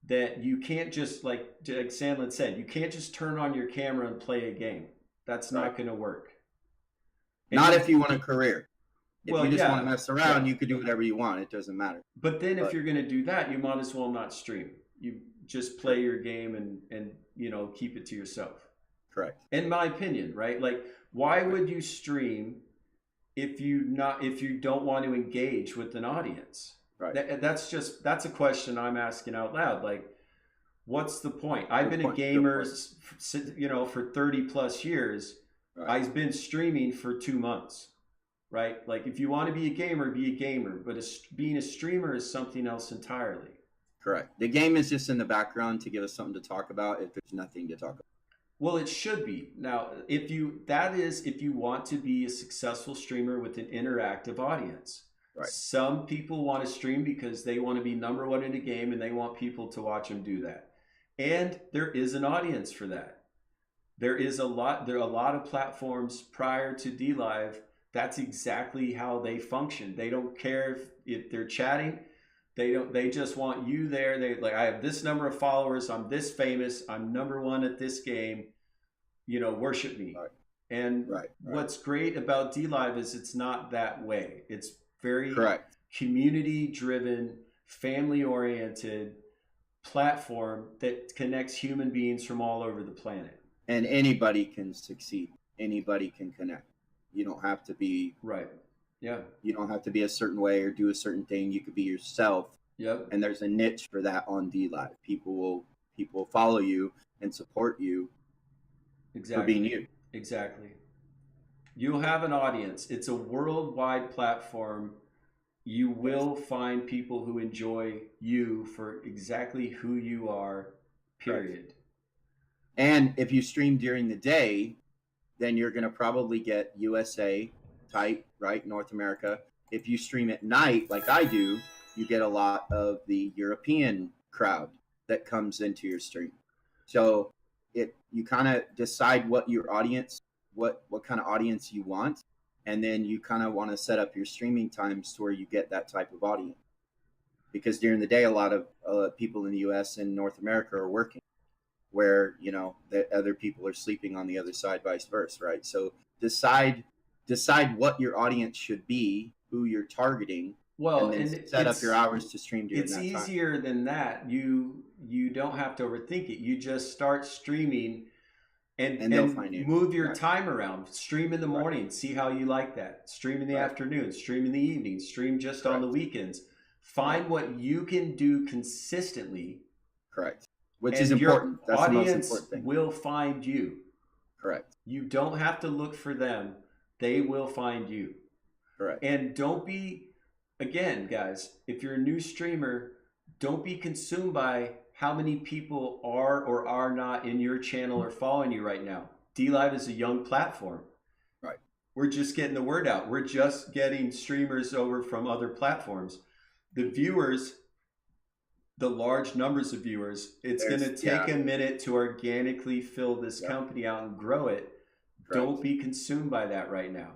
that you can't just, like Sandlin said, you can't just turn on your camera and play a game. That's not going to work. And not if you want a career. If well, you just yeah, want to mess around, yeah. you could do whatever you want. It doesn't matter. But then if you're going to do that, you might as well not stream. You just play your game and you know, keep it to yourself. Correct. In my opinion, right? Like, why would you stream if you don't want to engage with an audience? Right. That's a question I'm asking out loud. Like, what's the point? I've been a gamer, you know, for 30 plus years. Right. I've been streaming for 2 months, right? Like, if you want to be a gamer, be a gamer. But being a streamer is something else entirely. Correct. The game is just in the background to give us something to talk about if there's nothing to talk about. Well, it should be. Now, if you want to be a successful streamer with an interactive audience. Right. Some people want to stream because they want to be number one in a game and they want people to watch them do that. And there is an audience for that. There are a lot of platforms prior to DLive. That's exactly how they function. They don't care if they're chatting. They just want you there. They like, I have this number of followers. I'm this famous. I'm number one at this game. You know, worship me. Right. And what's great about DLive is it's not that way. It's very community-driven, family-oriented platform that connects human beings from all over the planet. And anybody can succeed. Anybody can connect. You don't have to be You don't have to be a certain way or do a certain thing. You could be yourself. Yep. And there's a niche for that on DLive. People will follow you and support you for being you. Exactly. You'll have an audience. It's a worldwide platform. You will find people who enjoy you for exactly who you are, period. Right. And if you stream during the day, then you're going to probably get USA type, right? North America. If you stream at night, like I do, you get a lot of the European crowd that comes into your stream. So you kind of decide what your audience, what kind of audience you want. And then you kind of want to set up your streaming times to where you get that type of audience. Because during the day, a lot of people in the US and North America are working, where, you know, the other people are sleeping on the other side, vice versa, right? So decide what your audience should be, who you're targeting, and then set up your hours to stream during that time. It's easier than that. You don't have to overthink it. You just start streaming and they'll find you. Move your time around. Stream in the morning, see how you like that. Stream in the afternoon, stream in the evening, stream just on the weekends. Find what you can do consistently. Correct. Which is important. That's the most audience important thing. will find you. Correct. You don't have to look for them. They will find you. Correct. And don't be, again, guys, if you're a new streamer, don't be consumed by how many people are or are not in your channel or following you right now. DLive is a young platform. Right. We're just getting the word out. We're just getting streamers over from other platforms. The viewers, the large numbers of viewers, it's going to take a minute to organically fill this company out and grow it. Correct. Don't be consumed by that right now.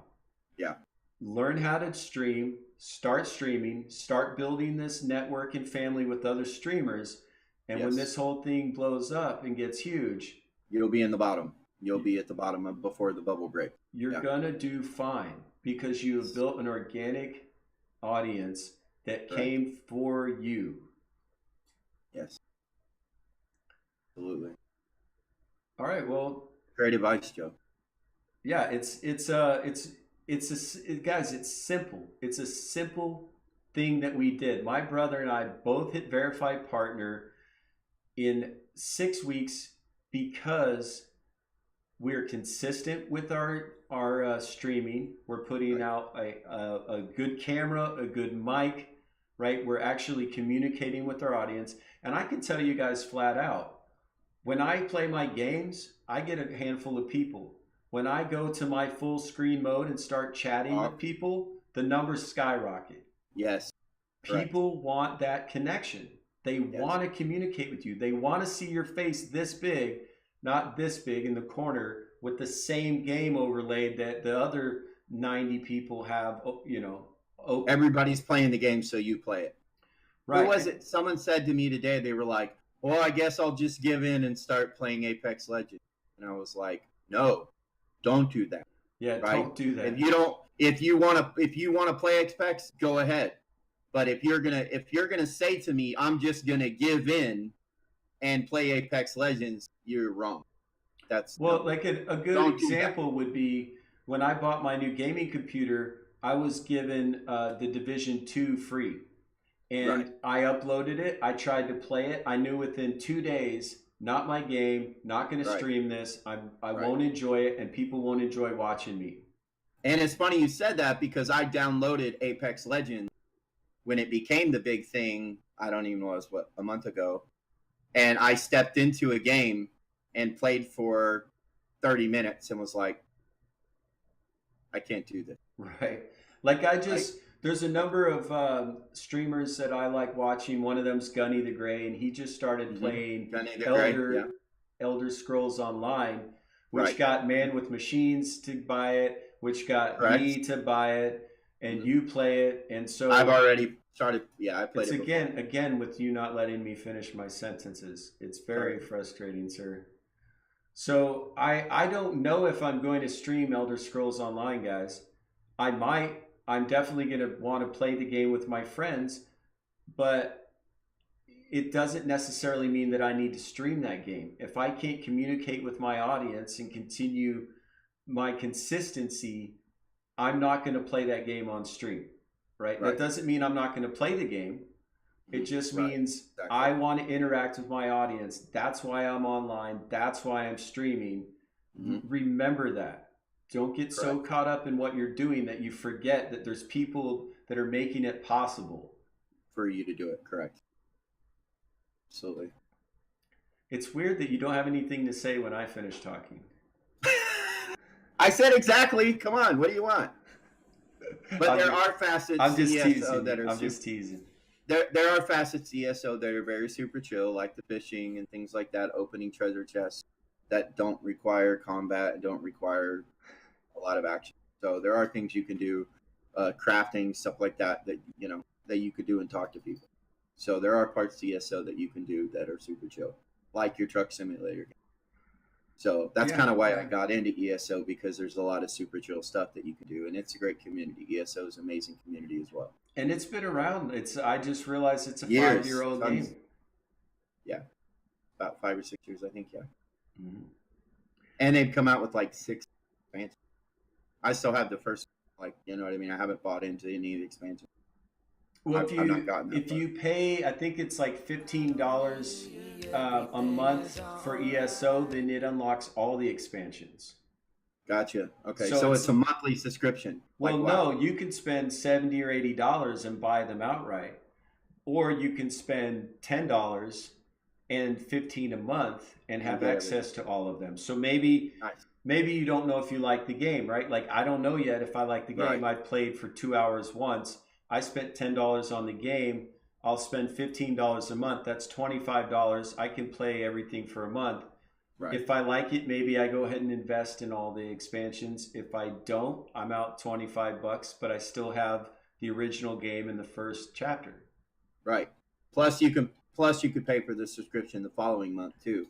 Yeah. Learn how to stream, start streaming, start building this network and family with other streamers. And when this whole thing blows up and gets huge, you'll be in the bottom. You'll be at the bottom before the bubble break. You're going to do fine because you have built an organic audience that came for you. Yes. Absolutely. All right. Well, great advice, Joe. Yeah, guys, it's simple. It's a simple thing that we did. My brother and I both hit verified partner in 6 weeks because we're consistent with our streaming. We're putting out a good camera, a good mic, right? We're actually communicating with our audience. And I can tell you guys flat out, when I play my games, I get a handful of people. When I go to my full screen mode and start chatting with people, the numbers skyrocket. Yes. Correct. People want that connection. They Yes. want to communicate with you. They want to see your face this big, not this big in the corner with the same game overlaid that the other 90 people have, open. Everybody's playing the game, so you play it. Right. Who was it? Someone said to me today, they were like, well, I guess I'll just give in and start playing Apex Legends. And I was like, no, don't do that. Yeah, right? Don't do that. If you want to play Apex, go ahead. But if you're gonna say to me, I'm just gonna give in and play Apex Legends, you're wrong. Like a good example would be when I bought my new gaming computer, I was given the Division 2 free. And I uploaded it. I tried to play it. I knew within 2 days, not my game, not going to stream this. I won't enjoy it, and people won't enjoy watching me. And it's funny you said that because I downloaded Apex Legends when it became the big thing. I don't even know, a month ago. And I stepped into a game and played for 30 minutes and was like, I can't do this. Right. Like there's a number of streamers that I like watching. One of them's Gunny the Gray, and he just started playing Elder Scrolls Online, which got Man with Machines to buy it, which got me to buy it, and you play it. And so I've already started. Yeah, I played it. It's again with you not letting me finish my sentences. It's very frustrating, sir. So I don't know if I'm going to stream Elder Scrolls Online, guys. I might. I'm definitely going to want to play the game with my friends, but it doesn't necessarily mean that I need to stream that game. If I can't communicate with my audience and continue my consistency, I'm not going to play that game on stream, right? That doesn't mean I'm not going to play the game. It just means I want to interact with my audience. That's why I'm online. That's why I'm streaming. Remember that. Don't get so caught up in what you're doing that you forget that there's people that are making it possible for you to do it. Correct. Absolutely. It's weird that you don't have anything to say when I finish talking. I said exactly. Come on. What do you want? But there are facets I'm just ESO teasing. that are just teasing. There are facets ESO that are very super chill, like the fishing and things like that, opening treasure chests that don't require combat and don't require a lot of action. So there are things you can do, crafting, stuff like that that you could do and talk to people. So there are parts to ESO that you can do that are super chill, like your truck simulator game. So that's kind of why I got into ESO, because there's a lot of super chill stuff that you can do, and it's a great community. ESO is an amazing community as well. And it's been around. I just realized it's a 5-year-old game. Yeah, about 5 or 6 years, I think. Yeah. And they've come out with like 6 expansions. I still have the first, you know what I mean? I haven't bought into any of the expansions. Well, if you pay, I think it's like $15 a month for ESO, then it unlocks all the expansions. Gotcha. Okay, so it's a monthly subscription. Well, no, you can spend $70 or $80 and buy them outright, or you can spend $10 and $15 a month and have access to all of them. So maybe you don't know if you like the game, right? Like, I don't know yet if I like the game. I've played for 2 hours once. I spent $10 on the game. I'll spend $15 a month. That's $25. I can play everything for a month. If I like it, maybe I go ahead and invest in all the expansions. If I don't, I'm out $25, but I still have the original game in the first chapter. Right. Plus you could pay for the subscription the following month too,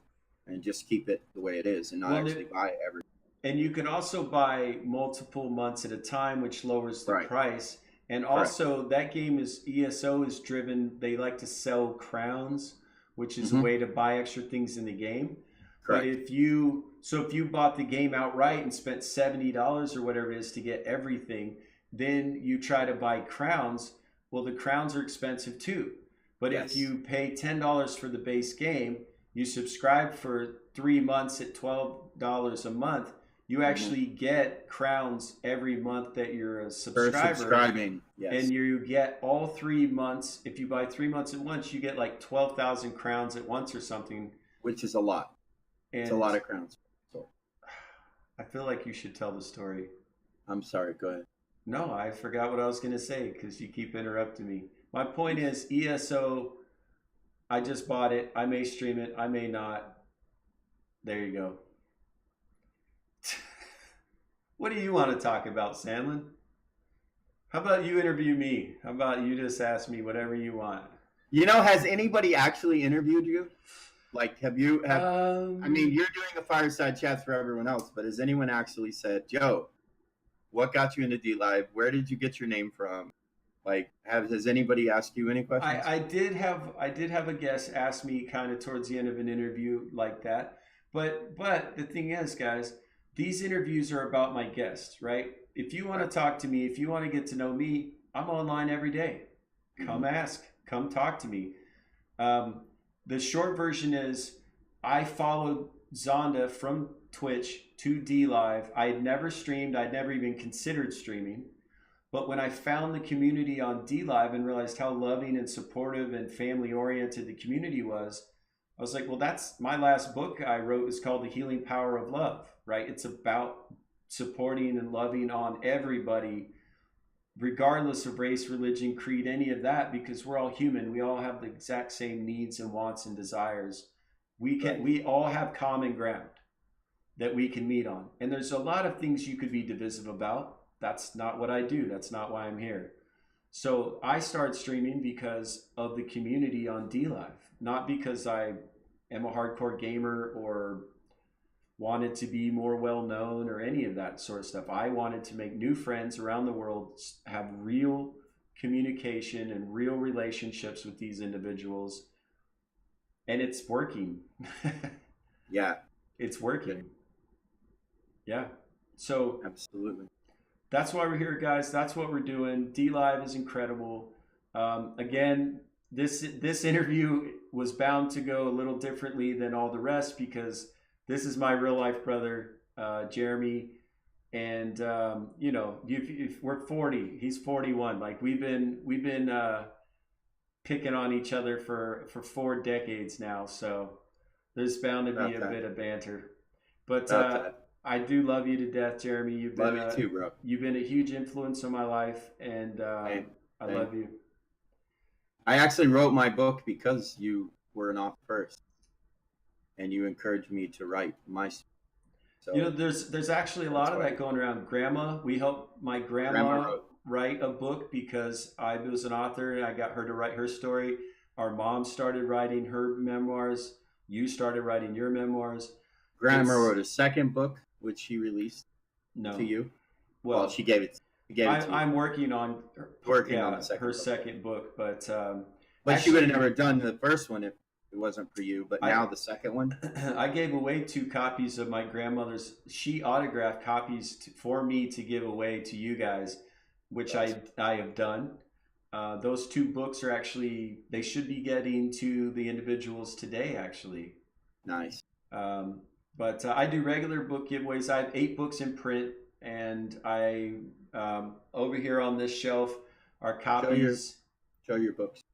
and just keep it the way it is and not actually buy everything. And you can also buy multiple months at a time, which lowers the price. And also that game ESO is driven. They like to sell crowns, which is a way to buy extra things in the game. Correct. But if you bought the game outright and spent $70 or whatever it is to get everything, then you try to buy crowns. Well, the crowns are expensive too. But if you pay $10 for the base game, you subscribe for 3 months at $12 a month, you actually get crowns every month that you're a subscriber. Subscribing, and you get all 3 months. If you buy 3 months at once, you get like 12,000 crowns at once or something. Which is a lot. It's a lot of crowns. So. I feel like you should tell the story. I'm sorry. Go ahead. No, I forgot what I was going to say because you keep interrupting me. My point is ESO, I just bought it. I may stream it. I may not. There you go. What do you want to talk about, Sandlin? How about you interview me? How about you just ask me whatever you want? Has anybody actually interviewed you? Like, I mean, you're doing a fireside chat for everyone else, but has anyone actually said, Joe, what got you into DLive? Where did you get your name from? Like, has anybody asked you any questions? I did have a guest ask me kind of towards the end of an interview like that. But the thing is, guys, these interviews are about my guests, right? If you want to talk to me, if you want to get to know me, I'm online every day. Come ask, come talk to me. The short version is I followed Zonda from Twitch to DLive. I had never streamed. I'd never even considered streaming. But when I found the community on DLive and realized how loving and supportive and family oriented the community was, I was like, well, that's my last book I wrote is called The Healing Power of Love, right? It's about supporting and loving on everybody, regardless of race, religion, creed, any of that, because we're all human. We all have the exact same needs and wants and desires. We all have common ground that we can meet on. And there's a lot of things you could be divisive about. That's not what I do. That's not why I'm here. So I started streaming because of the community on DLive, not because I am a hardcore gamer or wanted to be more well known or any of that sort of stuff. I wanted to make new friends around the world, have real communication and real relationships with these individuals. And it's working. Yeah. It's working. Yeah. So absolutely. That's why we're here, guys. That's what we're doing. DLive is incredible. Again, this interview was bound to go a little differently than all the rest because this is my real life brother, Jeremy, and we're 40. He's 41. Like we've been picking on each other for 4 decades now. So there's bound to be a bit of banter. But I do love you to death, Jeremy. You've been love you too, bro. You've been a huge influence on my life, and I love you. I actually wrote my book because you were an author first, and you encouraged me to write my story. So there's actually a lot of that going around. We helped my grandma write a book because I was an author and I got her to write her story. Our mom started writing her memoirs. You started writing your memoirs. Grandma wrote a second book, which she released to you. Well, she gave it. I'm working on her second book, but she would have never done the first one if it wasn't for you. But now the second one, I gave away 2 copies of my grandmother's. She autographed copies for me to give away to you guys, which I have done. Those 2 books are actually, they should be getting to the individuals today. Actually, nice. But I do regular book giveaways. I have 8 books in print, and I over here on this shelf are copies. Show your books.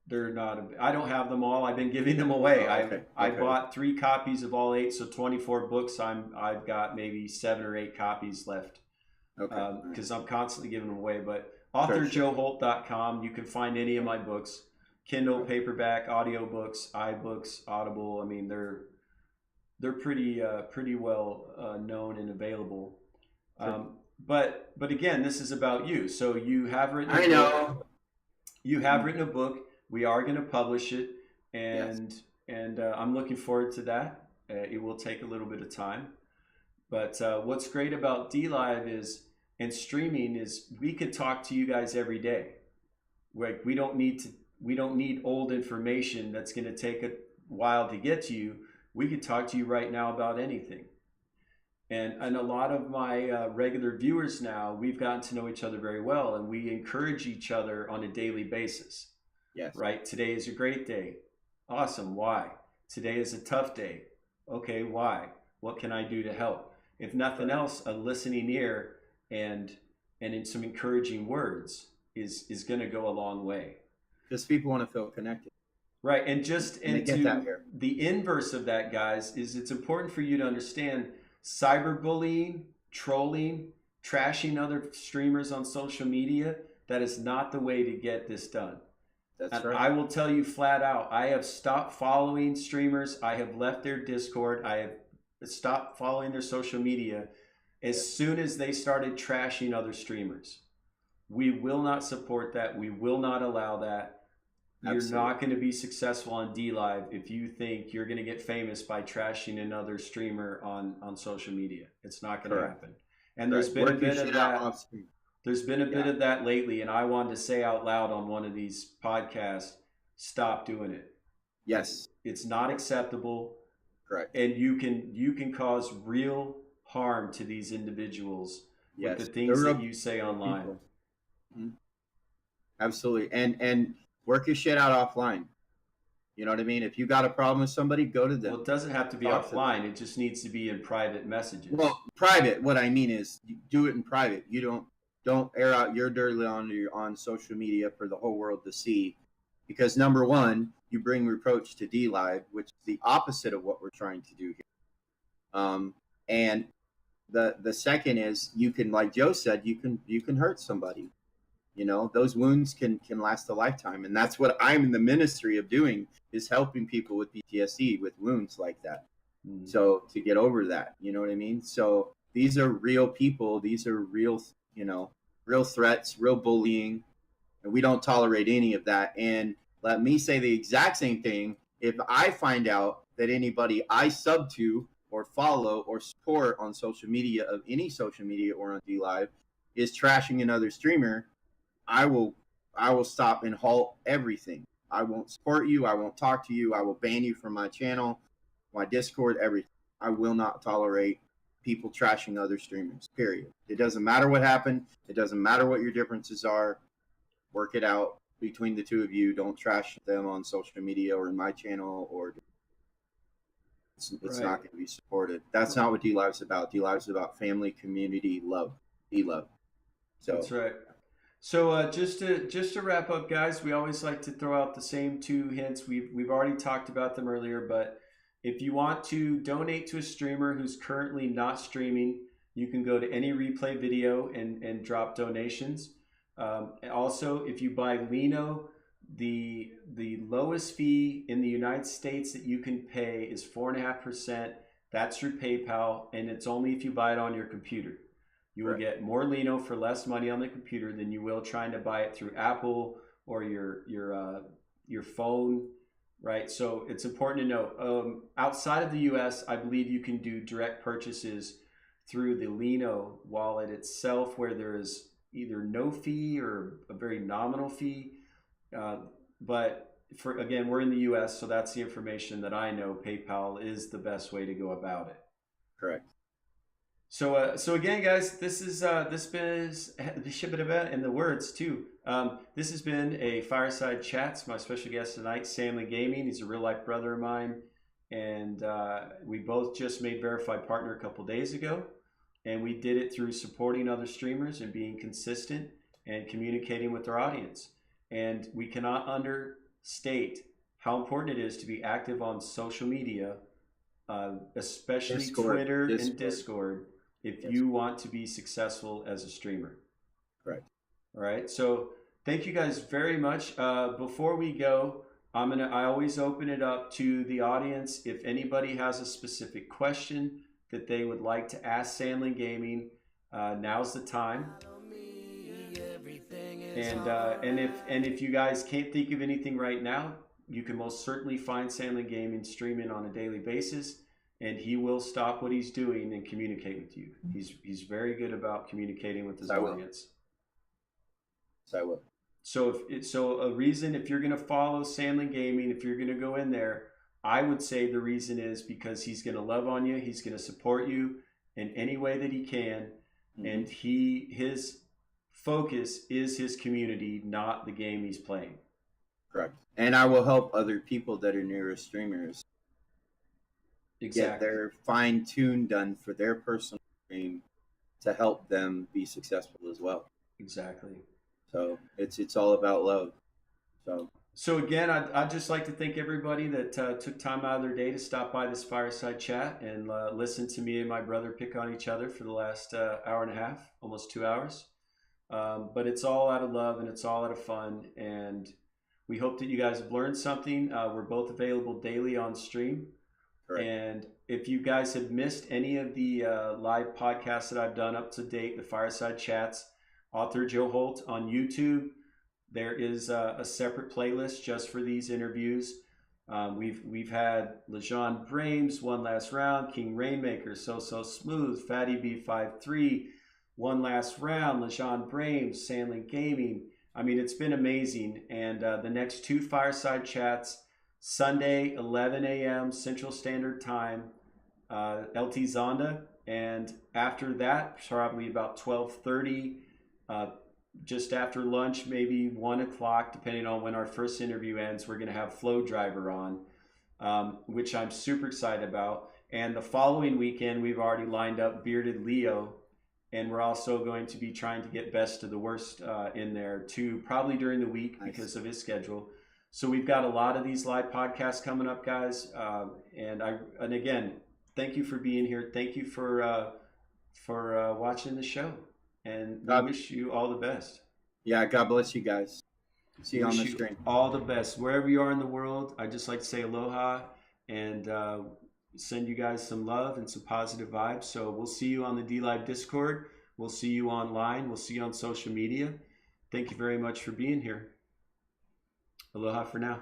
They're not. I don't have them all. I've been giving them away. I bought 3 copies of all 8, so 24 books. I've got maybe 7 or 8 copies left. Okay. Because I'm constantly giving them away. But authorjoeholt.com, you can find any of my books: Kindle, paperback, audiobooks, iBooks, Audible. I mean, they're pretty well known and available. Sure. But again, this is about you. So you have written. You have written a book. We are going to publish it, and I'm looking forward to that. It will take a little bit of time, but what's great about DLive and streaming is we could talk to you guys every day. Like we don't need old information that's going to take a while to get to you. We could talk to you right now about anything. And a lot of my regular viewers now, we've gotten to know each other very well, and we encourage each other on a daily basis. Yes. Right? Today is a great day. Awesome. Why? Today is a tough day. Okay, why? What can I do to help? If nothing else, a listening ear and in some encouraging words is going to go a long way. Because people want to feel connected. Right. And the inverse of that, guys, is it's important for you to understand cyberbullying, trolling, trashing other streamers on social media, that is not the way to get this done. That's And right. I will tell you flat out, I have stopped following streamers. I have left their Discord. I have stopped following their social media as soon as they started trashing other streamers. We will not support that. We will not allow that. You're not going to be successful on D Live if you think you're going to get famous by trashing another streamer on social media. It's not going to happen. And there's been a bit of that. There's been a bit of that lately, and I wanted to say out loud on one of these podcasts, stop doing it. Yes. It's not acceptable. Correct. And you can cause real harm to these individuals with the things that you say online. Mm-hmm. Absolutely. And work your shit out offline. You know what I mean? If you got a problem with somebody, go to them. Well, it doesn't have to be offline. It just needs to be in private messages. Well, private. What I mean is, you do it in private. You don't air out your dirty laundry on social media for the whole world to see, because number one, you bring reproach to D Live, which is the opposite of what we're trying to do here. And the second is, you can, like Joe said, you can hurt somebody. You know, those wounds can last a lifetime, and that's what I'm in the ministry of doing, is helping people with PTSD, with wounds like that. Mm-hmm. So to get over that, you know what I mean? So these are real people. These are real, real threats, real bullying, and we don't tolerate any of that. And let me say the exact same thing. If I find out that anybody I sub to or follow or support on social media, of any social media or on D Live, is trashing another streamer, I will stop and halt everything. I won't support you. I won't talk to you. I will ban you from my channel, my Discord, everything. I will not tolerate people trashing other streamers, period. It doesn't matter what happened. It doesn't matter what your differences are. Work it out between the two of you. Don't trash them on social media or in my channel, or it's not going to be supported. That's not what D Live's about. D Live's about family, community, love. D-Love. So that's right. So just to wrap up, guys, we always like to throw out the same two hints. We've already talked about them earlier, but if you want to donate to a streamer who's currently not streaming, you can go to any replay video and drop donations. Also, if you buy Lino, the lowest fee in the United States that you can pay is 4.5%. That's through PayPal, and it's only if you buy it on your computer. You will get more Lino for less money on the computer than you will trying to buy it through Apple or your phone, right? So it's important to know. Outside of the U.S., I believe you can do direct purchases through the Lino wallet itself, where there is either no fee or a very nominal fee. But again, we're in the U.S., so that's the information that I know. PayPal is the best way to go about it. Correct. So again, guys, this is in the words too. This has been a Fireside Chats. My special guest tonight, Stanley Gaming. He's a real life brother of mine, and we both just made Verified Partner a couple days ago, and we did it through supporting other streamers and being consistent and communicating with our audience. And we cannot understate how important it is to be active on social media, especially Discord, Twitter and Discord, if you want to be successful as a streamer. Right. All right. So thank you guys very much. Before we go, I always open it up to the audience. If anybody has a specific question that they would like to ask Stanley Gaming, now's the time. And if you guys can't think of anything right now, you can most certainly find Stanley Gaming streaming on a daily basis, and he will stop what he's doing and communicate with you. He's very good about communicating with his audience. So I will. So a reason, if you're going to follow Stanley Gaming, if you're going to go in there, I would say the reason is because he's going to love on you. He's going to support you in any way that he can. Mm-hmm. And his focus is his community, not the game he's playing. Correct. And I will help other people that are near streamers get their fine tune done for their personal stream to help them be successful as well. Exactly. So it's all about love. So again, I'd just like to thank everybody that took time out of their day to stop by this fireside chat and listen to me and my brother pick on each other for the last hour and a half, almost 2 hours. But it's all out of love and it's all out of fun. And we hope that you guys have learned something. We're both available daily on stream. Correct. And if you guys have missed any of the live podcasts that I've done up to date, the Fireside Chats, Author Joe Holt on YouTube, there is a separate playlist just for these interviews. We've had LeJean Brames, One Last Round, King Rainmaker, So Smooth, Fatty B53, One Last Round, LeJean Brames, Sandlin Gaming. I mean, it's been amazing. And the next 2 Fireside Chats, Sunday, 11 a.m. Central Standard Time, LT Zonda. And after that, probably about 12:30, just after lunch, maybe 1 o'clock, depending on when our first interview ends, we're going to have Flow Driver on, which I'm super excited about. And the following weekend, we've already lined up Bearded Leo. And we're also going to be trying to get Best of the Worst in there too, probably during the week because of his schedule. So we've got a lot of these live podcasts coming up, guys. And again, thank you for being here. Thank you for watching the show. And we wish you all the best. Yeah, God bless you guys. See you on the stream. All the best. Wherever you are in the world, I just like to say aloha and send you guys some love and some positive vibes. So we'll see you on the D-Live Discord. We'll see you online. We'll see you on social media. Thank you very much for being here. Aloha for now.